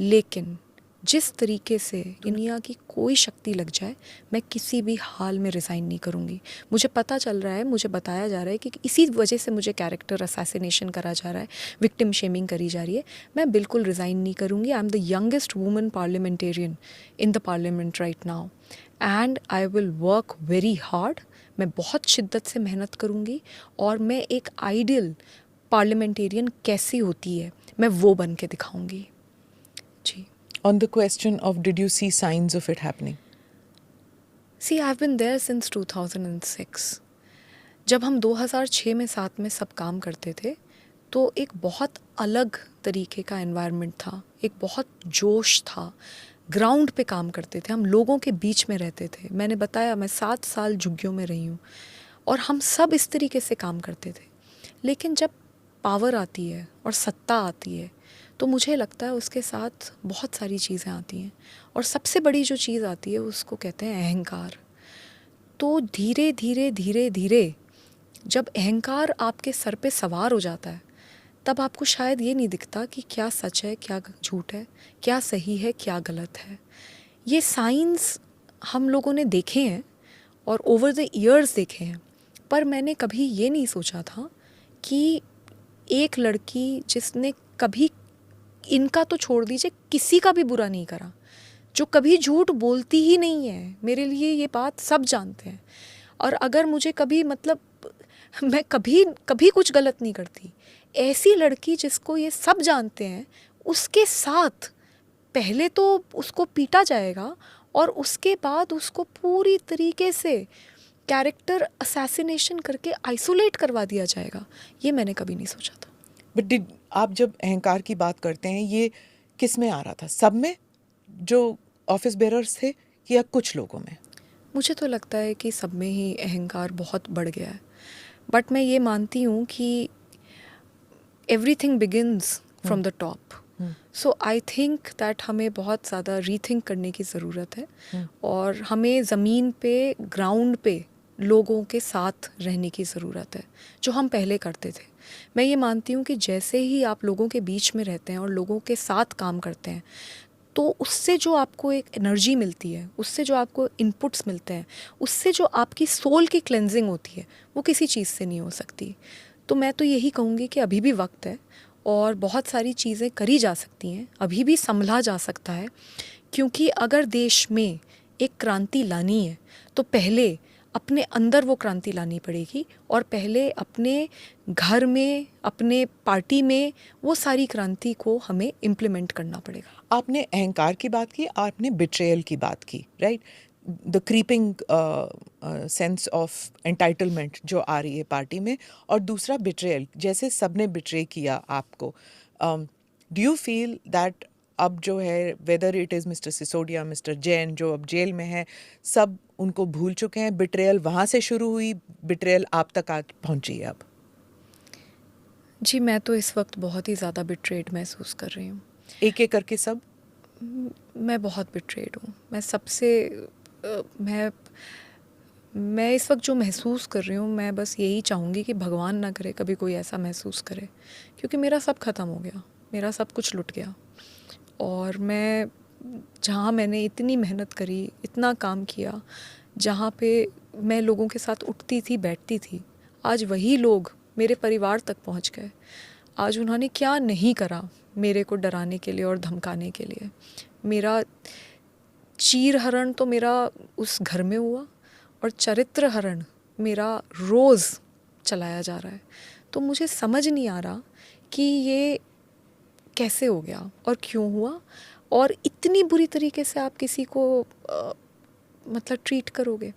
लेकिन जिस तरीके से दुनिया की कोई शक्ति लग जाए, मैं किसी भी हाल में रिज़ाइन नहीं करूँगी. मुझे पता चल रहा है, मुझे बताया जा रहा है कि इसी वजह से मुझे कैरेक्टर असैसिनेशन करा जा रहा है, विक्टिम शेमिंग करी जा रही है. मैं बिल्कुल रिज़ाइन नहीं करूँगी. I am the youngest woman parliamentarian in the parliament right now and I will work very hard. मैं बहुत शिद्दत से मेहनत करूँगी और मैं एक आइडियल पार्लियामेंटेरियन कैसी होती है, मैं वो बन के दिखाऊँगी. जी. On the question of did you see signs of it happening? See, I've been there since 2006. जब हम 2006 में साथ में सब काम करते थे तो एक बहुत अलग तरीके का एनवायरनमेंट था, एक बहुत जोश था. ग्राउंड पे काम करते थे, हम लोगों के बीच में रहते थे. मैंने बताया मैं 7 साल झुग्गियों में रही हूँ और हम सब इस तरीके से काम करते थे. लेकिन जब पावर आती है और सत्ता आती है तो मुझे लगता है उसके साथ बहुत सारी चीज़ें आती हैं और सबसे बड़ी जो चीज़ आती है उसको कहते हैं अहंकार. तो धीरे धीरे धीरे धीरे जब अहंकार आपके सर पे सवार हो जाता है तब आपको शायद ये नहीं दिखता कि क्या सच है, क्या झूठ है, क्या सही है, क्या गलत है. ये साइंस हम लोगों ने देखे हैं और ओवर द ईयर्स देखे हैं, पर मैंने कभी ये नहीं सोचा था कि एक लड़की जिसने कभी, इनका तो छोड़ दीजिए, किसी का भी बुरा नहीं करा, जो कभी झूठ बोलती ही नहीं है, मेरे लिए ये बात सब जानते हैं. और अगर मुझे कभी मतलब मैं कभी कभी कुछ गलत नहीं करती, ऐसी लड़की जिसको ये सब जानते हैं, उसके साथ पहले तो उसको पीटा जाएगा और उसके बाद उसको पूरी तरीके से कैरेक्टर असैसिनेशन करके आइसोलेट करवा दिया जाएगा. ये मैंने कभी नहीं सोचा था. बट आप जब अहंकार की बात करते हैं, ये किस में आ रहा था? सब में जो ऑफिस बेरर्स थे या कुछ लोगों में? मुझे तो लगता है कि सब में ही अहंकार बहुत बढ़ गया है. बट मैं ये मानती हूँ कि everything begins from the top. So I think that हमें बहुत ज़्यादा रीथिंक करने की ज़रूरत है और हमें ज़मीन पे, ग्राउंड पे लोगों के साथ रहने की ज़रूरत है, जो हम पहले करते थे. मैं ये मानती हूँ कि जैसे ही आप लोगों के बीच में रहते हैं और लोगों के साथ काम करते हैं तो उससे जो आपको एक एनर्जी मिलती है, उससे जो आपको इनपुट्स मिलते हैं, उससे जो आपकी सोल की क्लेंजिंग होती है, वो किसी चीज़ से नहीं हो सकती. तो मैं तो यही कहूँगी कि अभी भी वक्त है और बहुत सारी चीज़ें करी जा सकती हैं, अभी भी संभला जा सकता है. क्योंकि अगर देश में एक क्रांति लानी है तो पहले अपने अंदर वो क्रांति लानी पड़ेगी और पहले अपने घर में, अपने पार्टी में वो सारी क्रांति को हमें इम्प्लीमेंट करना पड़ेगा. आपने अहंकार की बात की, आपने बिट्रेयल की बात की, right? The creeping sense of entitlement जो आ रही है पार्टी में, और दूसरा बिट्रेयल, जैसे सबने बिट्रे किया आपको. डू यू फील दैट अब जो है, whether it is mister Sisodia, mister Jain जो अब जेल में है, सब उनको भूल चुके हैं? बिट्रेयल वहाँ से शुरू हुई, बिट्रेयल आप तक आज पहुँची है अब? जी, मैं तो इस वक्त बहुत ही ज़्यादा बिट्रेड महसूस कर रही हूँ. एक एक करके सब? मैं बहुत बिट्रेड हूँ. मैं सबसे मैं इस वक्त जो महसूस कर रही हूँ, मैं बस यही चाहूँगी कि भगवान ना करे कभी कोई ऐसा महसूस करे, क्योंकि मेरा सब ख़त्म हो गया, मेरा सब कुछ लुट गया. और मैं जहाँ मैंने इतनी मेहनत करी, इतना काम किया, जहाँ पे मैं लोगों के साथ उठती थी, बैठती थी, आज वही लोग मेरे परिवार तक पहुँच गए. आज उन्होंने क्या नहीं करा मेरे को डराने के लिए और धमकाने के लिए. मेरा चीरहरण तो मेरा उस घर में हुआ और चरित्र हरण मेरा रोज़ चलाया जा रहा है। तो मुझे समझ नहीं आ रहा कि ये कैसे हो गया और क्यों हुआ, और इतनी बुरी तरीके से आप किसी को मतलब ट्रीट करोगे।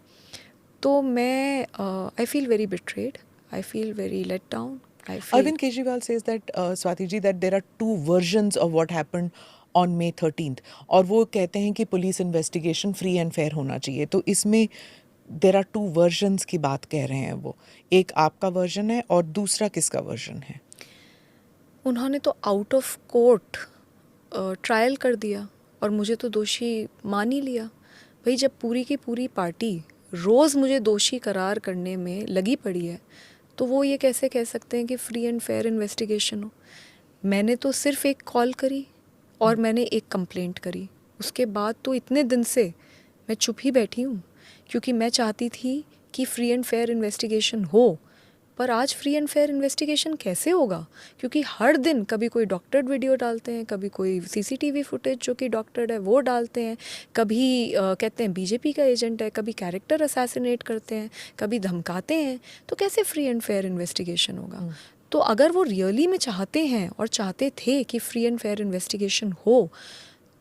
तो मैं I feel very betrayed, I feel very let down, I feel Arvind Kejriwal says that, Swati ji, that there are two versions of what happened on May 13th. और वो कहते हैं कि police investigation free and fair होना चाहिए। तो इसमें there are to versions की बात कह रहे हैं वो। एक आपका वर्जन है और दूसरा किसका वर्जन है? उन्होंने तो आउट ऑफ कोर्ट ट्रायल कर दिया और मुझे तो दोषी मान ही लिया। भाई जब पूरी की पूरी पार्टी रोज़ मुझे दोषी करार करने में लगी पड़ी है, तो वो ये कैसे कह सकते हैं कि फ्री एंड फेयर इन्वेस्टिगेशन हो। मैंने तो सिर्फ एक कॉल करी और मैंने एक कंप्लेंट करी, उसके बाद तो इतने दिन से मैं चुप ही बैठी हूँ, क्योंकि मैं चाहती थी कि फ्री एंड फेयर इन्वेस्टिगेशन हो। पर आज फ्री एंड फेयर इन्वेस्टिगेशन कैसे होगा, क्योंकि हर दिन कभी कोई डॉक्टर्ड वीडियो डालते हैं, कभी कोई सीसीटीवी फुटेज जो कि डॉक्टर्ड है वो डालते हैं, कभी कहते हैं बीजेपी का एजेंट है, कभी कैरेक्टर असैसिनेट करते हैं, कभी धमकाते हैं। तो कैसे फ्री एंड फेयर इन्वेस्टिगेशन होगा? तो अगर वो रियली में चाहते हैं और चाहते थे कि फ्री एंड फेयर इन्वेस्टिगेशन हो,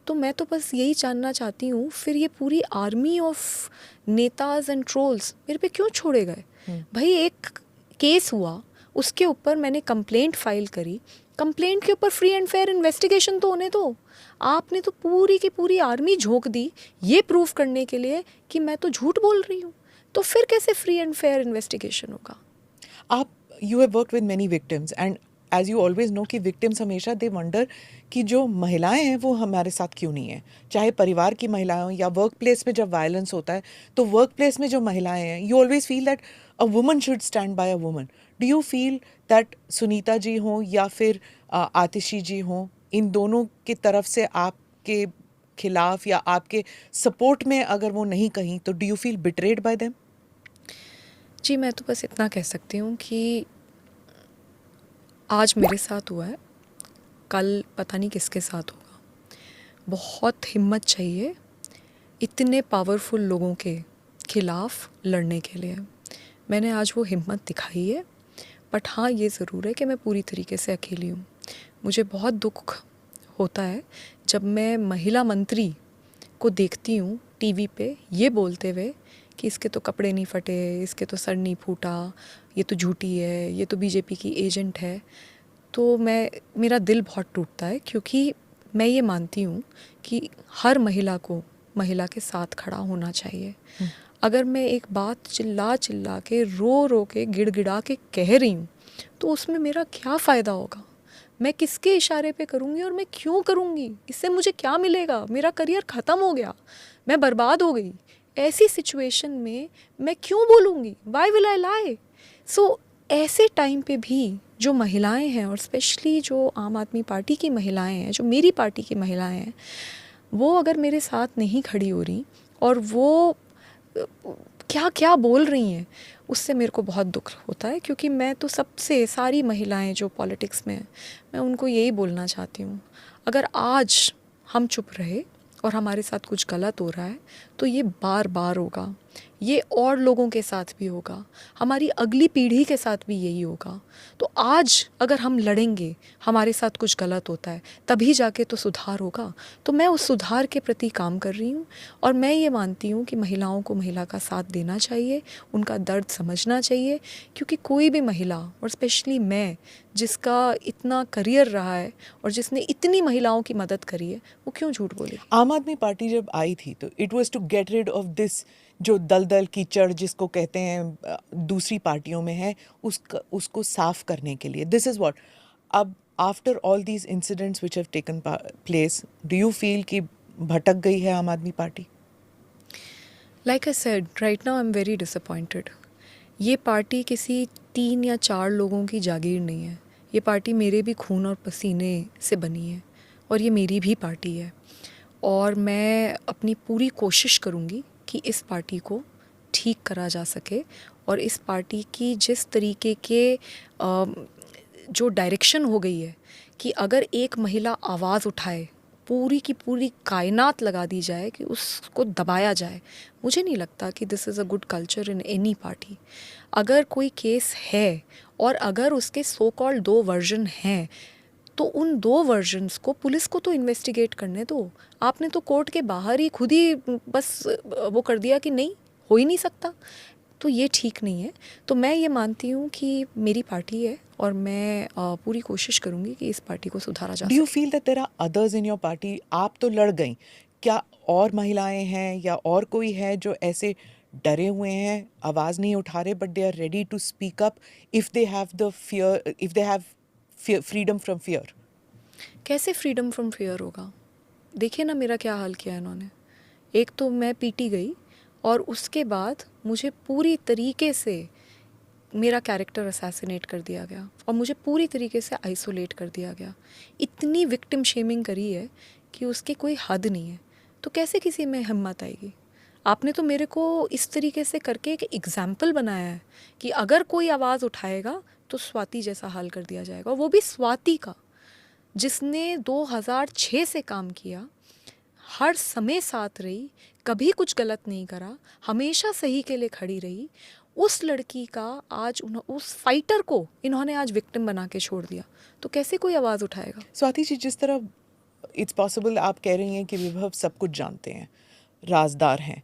तो मैं तो बस यही जानना चाहती हूँ, फिर ये पूरी आर्मी ऑफ नेताज एंड ट्रोल्स मेरे पे क्यों छोड़े गए? भाई एक केस हुआ, उसके ऊपर मैंने कंप्लेंट फाइल करी, कंप्लेंट के ऊपर फ्री एंड फेयर इन्वेस्टिगेशन तो होने दो। आपने तो पूरी की पूरी आर्मी झोंक दी ये प्रूफ करने के लिए कि मैं तो झूठ बोल रही हूँ। तो फिर कैसे फ्री एंड फेयर इन्वेस्टिगेशन होगा? आप you have worked with many victims and as you always know कि विक्टिम्स हमेशा दे वंडर कि जो महिलाएं हैं वो हमारे साथ क्यों नहीं है, चाहे परिवार की महिलाएं हों या वर्क प्लेस में जब वायलेंस होता है तो वर्क प्लेस में जो महिलाएं हैं, you always feel that a woman should stand by a woman. Do you feel that Sunita ji हों या फिर आतिशी जी हों, इन दोनों की तरफ से आपके खिलाफ या आपके सपोर्ट में अगर वो नहीं कहीं, तो do you feel betrayed by them? जी, मैं तो बस इतना कह सकती हूँ कि आज मेरे साथ हुआ है, कल पता नहीं किसके साथ होगा। बहुत हिम्मत चाहिए इतने पावरफुल लोगों के खिलाफ लड़ने के लिए। मैंने आज वो हिम्मत दिखाई है, बट हाँ ये ज़रूर है कि मैं पूरी तरीके से अकेली हूँ। मुझे बहुत दुख होता है जब मैं महिला मंत्री को देखती हूँ टीवी पे ये बोलते हुए कि इसके तो कपड़े नहीं फटे, इसके तो सर नहीं फूटा, ये तो झूठी है, ये तो बीजेपी की एजेंट है। तो मेरा दिल बहुत टूटता है, क्योंकि मैं ये मानती हूँ कि हर महिला को महिला के साथ खड़ा होना चाहिए। अगर मैं एक बात चिल्ला चिल्ला के रो रो के गिड़गिड़ा के कह रही हूँ, तो उसमें मेरा क्या फ़ायदा होगा? मैं किसके इशारे पे करूँगी और मैं क्यों करूँगी? इससे मुझे क्या मिलेगा? मेरा करियर ख़त्म हो गया, मैं बर्बाद हो गई। ऐसी सिचुएशन में मैं क्यों बोलूँगी? वाई विल आई लाई? सो ऐसे टाइम पे भी जो महिलाएं हैं, और स्पेशली जो आम आदमी पार्टी की महिलाएं हैं, जो मेरी पार्टी की महिलाएं हैं, वो अगर मेरे साथ नहीं खड़ी हो रही और वो क्या क्या बोल रही हैं, उससे मेरे को बहुत दुख होता है। क्योंकि मैं तो सबसे सारी महिलाएं जो पॉलिटिक्स में हैं, मैं उनको यही बोलना चाहती हूँ, अगर आज हम चुप रहे और हमारे साथ कुछ गलत हो रहा है तो ये बार बार होगा, ये और लोगों के साथ भी होगा, हमारी अगली पीढ़ी के साथ भी यही होगा। तो आज अगर हम लड़ेंगे, हमारे साथ कुछ गलत होता है, तभी जाके तो सुधार होगा। तो मैं उस सुधार के प्रति काम कर रही हूँ, और मैं ये मानती हूँ कि महिलाओं को महिला का साथ देना चाहिए, उनका दर्द समझना चाहिए। क्योंकि कोई भी महिला, और स्पेशली मैं जिसका इतना करियर रहा है और जिसने इतनी महिलाओं की मदद करी है, वो क्यों झूठ बोले? आम आदमी पार्टी जब आई थी तो it was to get rid of this जो दलदल कीचड़ जिसको कहते हैं दूसरी पार्टियों में है, उसको साफ करने के लिए। दिस इज व्हाट अब after all these incidents which have taken place, do you feel कि भटक गई है आम आदमी party? Like I said, right now I am very disappointed. ये पार्टी किसी 3 या 4 लोगों की जागीर नहीं है। ये पार्टी मेरे भी खून और पसीने से बनी है, और ये मेरी भी पार्टी है। और मैं अपनी पूरी कोशिश करूँगी कि इस पार्टी को ठीक करा जा सके, और इस पार्टी की जिस तरीके के जो डायरेक्शन हो गई है कि अगर एक महिला आवाज़ उठाए पूरी की पूरी कायनात लगा दी जाए कि उसको दबाया जाए, मुझे नहीं लगता कि this is a good culture in any party. अगर कोई केस है और अगर उसके सो कॉल्ड 2 वर्जन हैं, तो उन 2 वर्जन्स को पुलिस को तो इन्वेस्टिगेट करने दो। आपने तो कोर्ट के बाहर ही खुद ही बस वो कर दिया कि नहीं, हो ही नहीं सकता। तो ये ठीक नहीं है। तो मैं ये मानती हूँ कि मेरी पार्टी है और मैं पूरी कोशिश करूँगी कि इस पार्टी को सुधारा जा डू यू सके। Feel that there are others in your party? आप तो लड़ गई, क्या और महिलाएं हैं या और कोई है जो ऐसे डरे हुए हैं, आवाज़ नहीं उठा रहे, but they are ready to speak up if they have the fear, if they have freedom from fear? कैसे फ्रीडम फ्रॉम फियर होगा? देखिए ना मेरा क्या हाल किया इन्होंने। एक तो मैं पीटी गई और उसके बाद मुझे पूरी तरीके से मेरा कैरेक्टर असैसिनेट कर दिया गया और मुझे पूरी तरीके से आइसोलेट कर दिया गया। इतनी विक्टिम शेमिंग करी है कि उसकी कोई हद नहीं है। तो कैसे किसी में हिम्मत आएगी? आपने तो मेरे को इस तरीके से करके एक एग्जाम्पल बनाया है कि अगर कोई आवाज़ उठाएगा तो स्वाति जैसा हाल कर दिया जाएगा। वो भी स्वाति का, जिसने 2006 से काम किया, हर समय साथ रही, कभी कुछ गलत नहीं करा, हमेशा सही के लिए खड़ी रही। उस लड़की का आज उस फाइटर को इन्होंने आज विक्टिम बना के छोड़ दिया। तो कैसे कोई आवाज़ उठाएगा? स्वाति जी, जिस तरह इट्स पॉसिबल आप कह रही हैं कि विभव सब कुछ जानते हैं, राजदार हैं,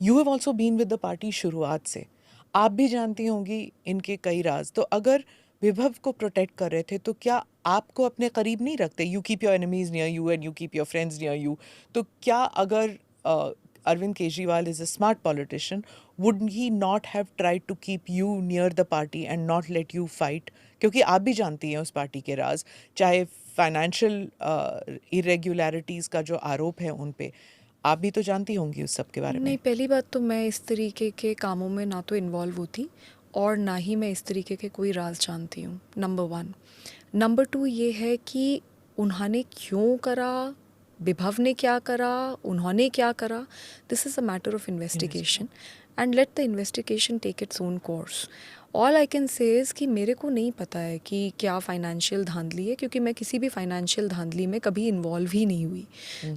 you have also been with the party शुरुआत से, आप भी जानती होंगी इनके कई राज। तो अगर विभव को प्रोटेक्ट कर रहे थे तो क्या आपको अपने करीब नहीं रखते? You keep your enemies near you and you keep your friends near you. तो क्या अगर Arvind Kejriwal is a smart politician, would he not have tried to keep you near the party and not let you fight? क्योंकि आप भी जानती हैं उस party के राज, चाहे फाइनेंशियल इरेगुलरिटीज़ का जो आरोप है उन पे, आप भी तो जानती होंगी उस सब के बारे नहीं, में। पहली बात तो मैं इस तरीके के कामों में ना तो इन्वॉल्व होती और ना ही मैं इस तरीके के कोई राज जानती हूँ, नंबर 1। नंबर 2 ये है कि उन्होंने क्यों करा, विभव ने क्या करा, उन्होंने क्या करा, this is a matter of investigation and let the investigation take its own course. All I can say is कि मेरे को नहीं पता है कि क्या फाइनेंशियल धांधली है, क्योंकि मैं किसी भी फाइनेंशियल धांधली में कभी इन्वॉल्व ही नहीं हुई।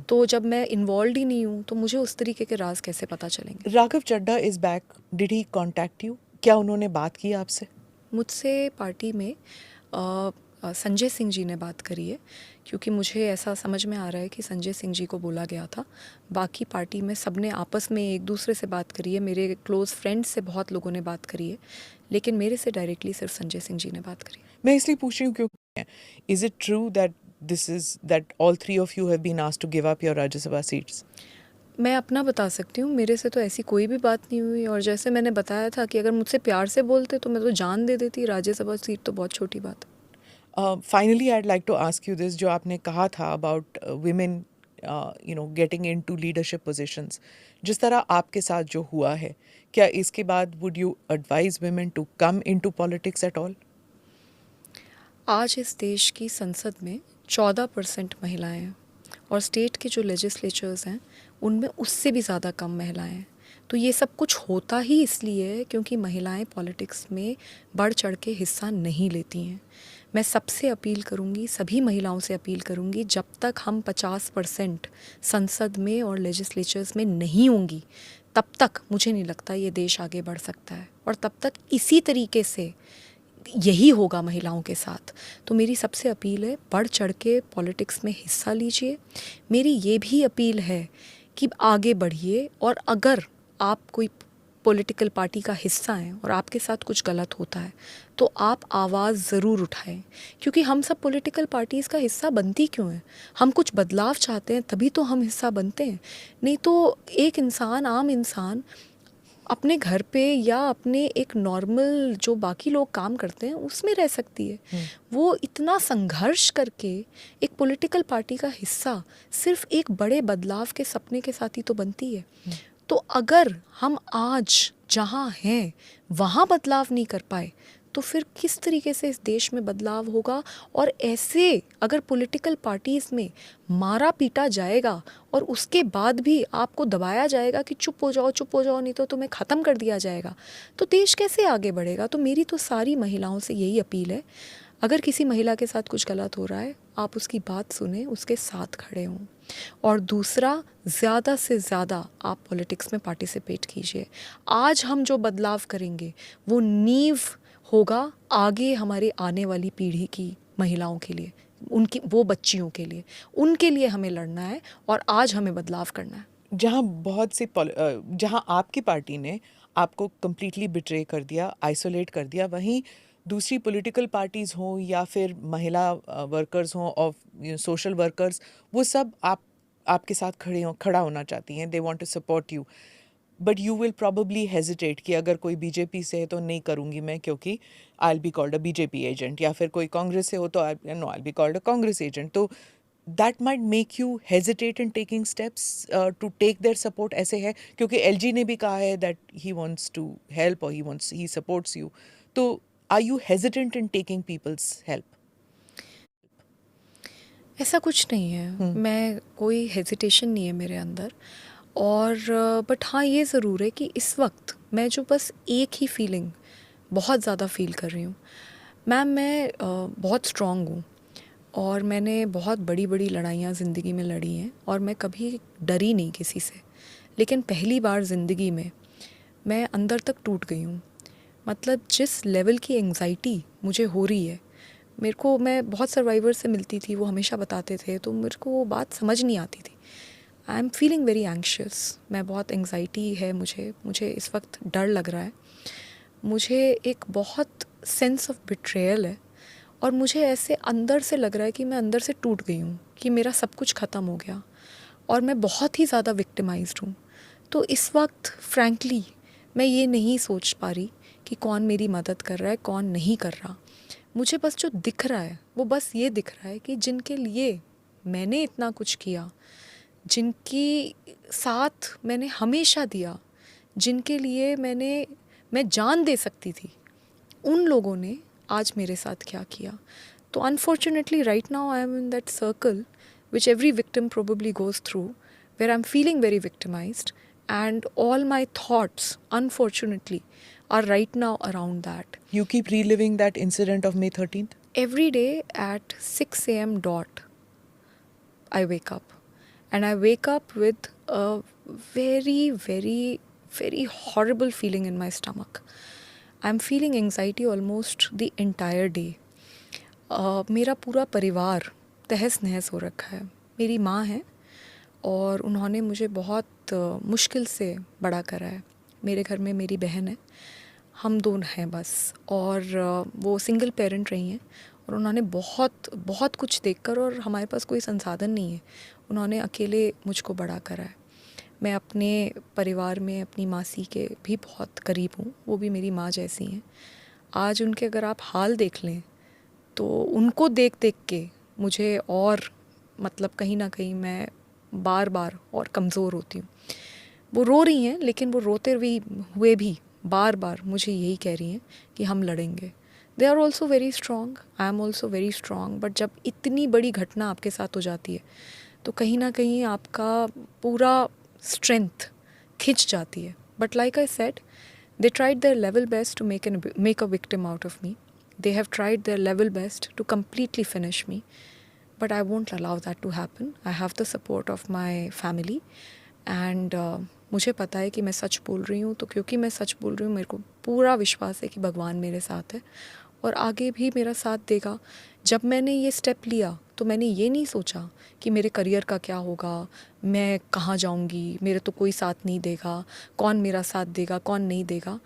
तो जब मैं इन्वॉल्व ही नहीं हूँ तो मुझे उस तरीके के राज कैसे पता चलेंगे? Raghav Chadha is back, did he contact you? क्या उन्होंने बात की आपसे? मुझसे पार्टी में संजय सिंह जी ने बात करी है, क्योंकि मुझे ऐसा समझ में आ रहा है कि संजय सिंह जी को बोला गया था। बाकी पार्टी में सबने आपस में एक दूसरे से बात करी है, मेरे क्लोज़ फ्रेंड्स से बहुत लोगों ने बात करी है, लेकिन मेरे से डायरेक्टली सिर्फ संजय सिंह जी ने बात करी है। मैं इसलिए पूछ रही हूँ क्योंकि is it true that this is that all three of you have been asked to give up your Rajya Sabha seats? मैं अपना बता सकती हूँ, मेरे से तो ऐसी कोई भी बात नहीं हुई। और जैसे मैंने बताया था कि अगर मुझसे प्यार से बोलते तो मैं तो जान दे देती, राज्यसभा सीट तो बहुत छोटी बात है। Finally I like to ask you this, जो आपने कहा था about women you know getting into leadership positions, जिस तरह आपके साथ जो हुआ है, क्या इसके बाद would you advise women to come into politics at all? आज इस देश की संसद में 14% महिलाएं हैं और स्टेट के जो लेजिस्लेचर्स हैं उनमें उससे भी ज़्यादा कम महिलाएं हैं। तो ये सब कुछ होता ही इसलिए है क्योंकि महिलाएं पॉलिटिक्स में बढ़ चढ़ के हिस्सा नहीं लेती हैं। मैं सबसे अपील करूंगी, सभी महिलाओं से अपील करूंगी, जब तक हम 50% संसद में और लेजिस्लेचर्स में नहीं होंगी तब तक मुझे नहीं लगता ये देश आगे बढ़ सकता है, और तब तक इसी तरीके से यही होगा महिलाओं के साथ। तो मेरी सबसे अपील है, बढ़ चढ़ के पॉलिटिक्स में हिस्सा लीजिए। मेरी ये भी अपील है कि आगे बढ़िए, और अगर आप कोई पॉलिटिकल पार्टी का हिस्सा हैं और आपके साथ कुछ गलत होता है तो आप आवाज़ ज़रूर उठाएं, क्योंकि हम सब पॉलिटिकल पार्टीज़ का हिस्सा बनती क्यों हैं? हम कुछ बदलाव चाहते हैं तभी तो हम हिस्सा बनते हैं। नहीं तो एक इंसान, आम इंसान अपने घर पे या अपने एक नॉर्मल जो बाकी लोग काम करते हैं उसमें रह सकती है। वो इतना संघर्ष करके एक पॉलिटिकल पार्टी का हिस्सा सिर्फ एक बड़े बदलाव के सपने के साथ ही तो बनती है। तो अगर हम आज जहाँ हैं वहाँ बदलाव नहीं कर पाए तो फिर किस तरीके से इस देश में बदलाव होगा? और ऐसे अगर पॉलिटिकल पार्टीज़ में मारा पीटा जाएगा और उसके बाद भी आपको दबाया जाएगा कि चुप हो जाओ नहीं तो तुम्हें ख़त्म कर दिया जाएगा, तो देश कैसे आगे बढ़ेगा? तो मेरी तो सारी महिलाओं से यही अपील है, अगर किसी महिला के साथ कुछ गलत हो रहा है, आप उसकी बात सुने, उसके साथ खड़े हों। और दूसरा, ज़्यादा से ज़्यादा आप पॉलिटिक्स में पार्टिसिपेट कीजिए। आज हम जो बदलाव करेंगे वो नींव होगा आगे हमारे आने वाली पीढ़ी की महिलाओं के लिए, उनकी वो बच्चियों के लिए। उनके लिए हमें लड़ना है और आज हमें बदलाव करना है। जहां आपकी पार्टी ने आपको कम्प्लीटली बिट्रे कर दिया, आइसोलेट कर दिया, वहीं दूसरी पॉलिटिकल पार्टीज हों या फिर महिला वर्कर्स हों और सोशल वर्कर्स, वो सब आपके साथ खड़ा होना चाहती हैं, they want to support you, but you will probably hesitate कि अगर कोई बीजेपी से है तो नहीं करूँगी मैं, क्योंकि I will be called a BJP agent, या फिर कोई कांग्रेस से हो तो I will be called a Congress agent. तो that might make you hesitate in taking steps to take their support, ऐसे है क्योंकि एलजी ने भी कहा है that he wants to help or he supports you, तो are you hesitant in taking people's help? ऐसा कुछ नहीं है, मैं कोई हेजिटेशन नहीं है मेरे अंदर। और बट हाँ, ये ज़रूर है कि इस वक्त मैं जो बस एक ही फीलिंग बहुत ज़्यादा फील कर रही हूँ। मैम, मैं बहुत स्ट्रॉन्ग हूँ और मैंने बहुत बड़ी बड़ी लड़ाइयाँ ज़िंदगी में लड़ी हैं और मैं कभी डरी नहीं किसी से। लेकिन पहली बार ज़िंदगी में मैं अंदर तक टूट गई हूँ। मतलब जिस लेवल की एंग्जाइटी मुझे हो रही है, मेरे को, मैं बहुत सर्वाइवर से मिलती थी, वो हमेशा बताते थे, तो मेरे को वो बात समझ नहीं आती थी। I am feeling very anxious, मैं बहुत एंग्जाइटी है मुझे इस वक्त डर लग रहा है। मुझे एक बहुत सेंस ऑफ बिट्रेयल है और मुझे ऐसे अंदर से लग रहा है कि मैं अंदर से टूट गई हूँ, कि मेरा सब कुछ ख़त्म हो गया और मैं बहुत ही ज़्यादा विक्टिमाइज्ड हूँ। तो इस वक्त फ्रैंकली मैं ये नहीं सोच पा रही कि कौन मेरी मदद कर रहा है, कौन नहीं कर रहा। मुझे बस जो दिख रहा है वो बस ये दिख रहा है कि जिनके लिए मैंने इतना कुछ किया, जिनकी साथ मैंने हमेशा दिया, जिनके लिए मैं जान दे सकती थी, उन लोगों ने आज मेरे साथ क्या किया। तो unfortunately right now I am in that circle which every victim probably goes through, where I'm feeling very victimized, and all my thoughts, unfortunately, are right now around that. You keep reliving that incident of May 13th? Every day at 6 a.m. dot, I wake up. And I wake up with a very, very, very horrible feeling in my stomach. I'm feeling anxiety almost the entire day. मेरा पूरा परिवार तहस नहस हो रखा है। मेरी माँ है और उन्होंने मुझे बहुत मुश्किल से बड़ा करा है। मेरे घर में मेरी बहन है, हम दोनों हैं बस, और वो सिंगल पेरेंट रही हैं और उन्होंने बहुत बहुत कुछ देखकर, और हमारे पास कोई संसाधन नहीं है, उन्होंने अकेले मुझको बड़ा करा है। मैं अपने परिवार में अपनी मासी के भी बहुत करीब हूँ, वो भी मेरी माँ जैसी हैं। आज उनके अगर आप हाल देख लें तो उनको देख देख के मुझे और, मतलब कहीं ना कहीं मैं बार बार और कमज़ोर होती हूँ। वो रो रही हैं, लेकिन वो रोते हुए भी बार बार मुझे यही कह रही हैं कि हम लड़ेंगे। They are also very strong, I am also very strong, but जब इतनी बड़ी घटना आपके साथ हो जाती है तो कहीं ना कहीं आपका पूरा स्ट्रेंथ खिंच जाती है। But like I said, they tried their level best to make a victim out of me. They have tried their level best to completely finish me. But I won't allow that to happen. I have the support of my family. And मुझे पता है कि मैं सच बोल रही हूँ, तो क्योंकि मैं सच बोल रही हूँ, मेरे को पूरा विश्वास है कि भगवान मेरे साथ है और आगे भी मेरा साथ देगा। जब मैंने ये स्टेप लिया तो मैंने ये नहीं सोचा कि मेरे करियर का क्या होगा, मैं कहाँ जाऊँगी, मेरे तो कोई साथ नहीं देगा, कौन मेरा साथ देगा, कौन नहीं देगा।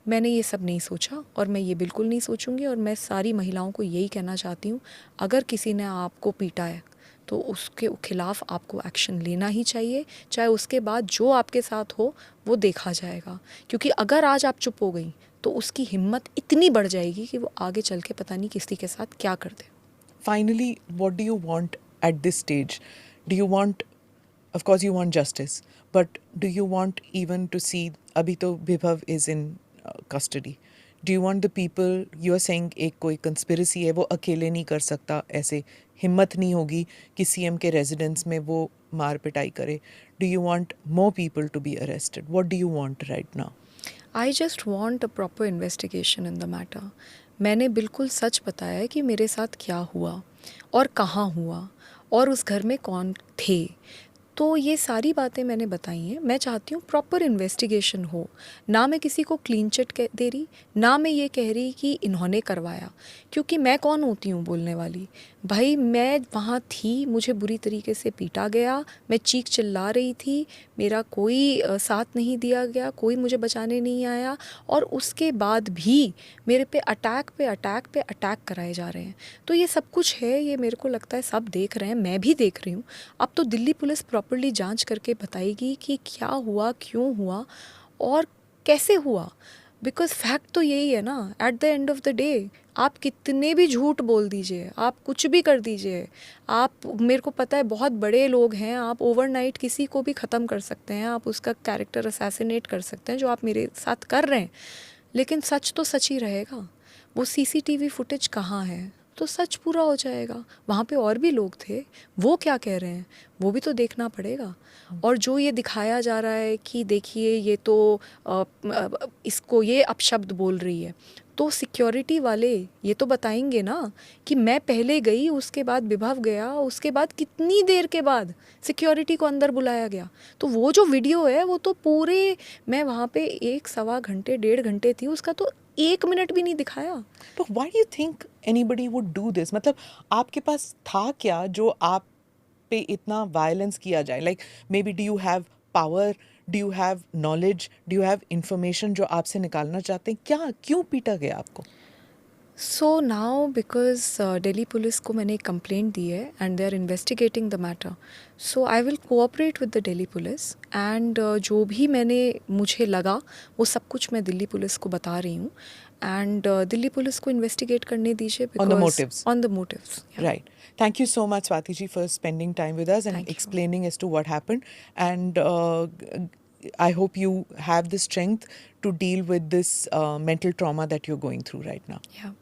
मैंने ये सब नहीं सोचा और मैं ये बिल्कुल नहीं सोचूंगी। और मैं सारी महिलाओं को यही कहना चाहती हूँ, अगर किसी ने आपको पीटा है तो उसके खिलाफ़ आपको एक्शन लेना ही चाहिए, चाहे उसके बाद जो आपके साथ हो वो देखा जाएगा। क्योंकि अगर आज आप चुप हो गई तो उसकी हिम्मत इतनी बढ़ जाएगी कि वो आगे चल के पता नहीं किसी के साथ क्या कर दे। Finally, what do you want at this stage? Do you want, of course you want justice, but do you want even to see, abhi to Bibhav is in custody, do you want the people, you are saying एक कोई conspiracy है, वो अकेले नहीं कर सकता, ऐसे हिम्मत नहीं होगी कि सीएम के रेजिडेंस में वो मार पिटाई करे. Do you want more people to be arrested? What do you want right now? I just want a proper investigation in the matter. मैंने बिल्कुल सच बताया कि मेरे साथ क्या हुआ और कहाँ हुआ और उस घर में कौन थे। तो ये सारी बातें मैंने बताई हैं। मैं चाहती हूँ प्रॉपर इन्वेस्टिगेशन हो। ना मैं किसी को क्लीन चिट दे रही, ना मैं ये कह रही कि इन्होंने करवाया, क्योंकि मैं कौन होती हूँ बोलने वाली। भाई मैं वहाँ थी, मुझे बुरी तरीके से पीटा गया, मैं चीख चिल्ला रही थी, मेरा कोई साथ नहीं दिया गया, कोई मुझे बचाने नहीं आया, और उसके बाद भी मेरे पे अटैक पे अटैक पे अटैक कराए जा रहे हैं। तो ये सब कुछ है, ये मेरे को लगता है सब देख रहे हैं, मैं भी देख रही हूँ। अब तो दिल्ली पुलिस प्रॉपर्ली जांच करके बताएगी कि क्या हुआ, क्यों हुआ और कैसे हुआ। बिकॉज फैक्ट तो यही है ना, at the end of the day आप कितने भी झूठ बोल दीजिए, आप कुछ भी कर दीजिए, आप, मेरे को पता है बहुत बड़े लोग हैं, आप ओवरनाइट किसी को भी ख़त्म कर सकते हैं, आप उसका कैरेक्टर असैसिनेट कर सकते हैं, जो आप मेरे साथ कर रहे हैं, लेकिन सच तो सच ही रहेगा। वो सीसीटीवी फुटेज कहाँ है तो सच पूरा हो जाएगा। वहाँ पे और भी लोग थे, वो क्या कह रहे हैं वो भी तो देखना पड़ेगा। और जो ये दिखाया जा रहा है कि देखिए ये तो इसको ये अपशब्द बोल रही है, तो सिक्योरिटी वाले ये तो बताएंगे ना कि मैं पहले गई, उसके बाद विभव गया, उसके बाद कितनी देर के बाद सिक्योरिटी को अंदर बुलाया गया। तो वो जो वीडियो है वो तो पूरे, मैं वहाँ पे 1-1.25 घंटे 1.5 घंटे थी, उसका तो 1 मिनट भी नहीं दिखाया। But why do you think anybody would do this? मतलब आपके पास था क्या जो आप पे इतना वायलेंस किया जाए? Like maybe do you have power? Do you have knowledge? Do you have information जो आपसे निकालना चाहते हैं? क्या क्यों पीटा गया आपको? So now because Delhi police को मैंने एक कंप्लेंट दी है and they are investigating the matter, so I will cooperate with the Delhi police एंड जो भी मुझे लगा वो सब कुछ मैं दिल्ली पुलिस को बता रही हूँ, एंड दिल्ली पुलिस को इन्वेस्टिगेट करने दीजिए On the motives. on the motives. Yeah. Right. Thank you so much, Swati ji, for spending time with us and Thank you. explaining as to what happened. And I hope you have the strength to deal with this mental trauma that you're going through right now. Yeah.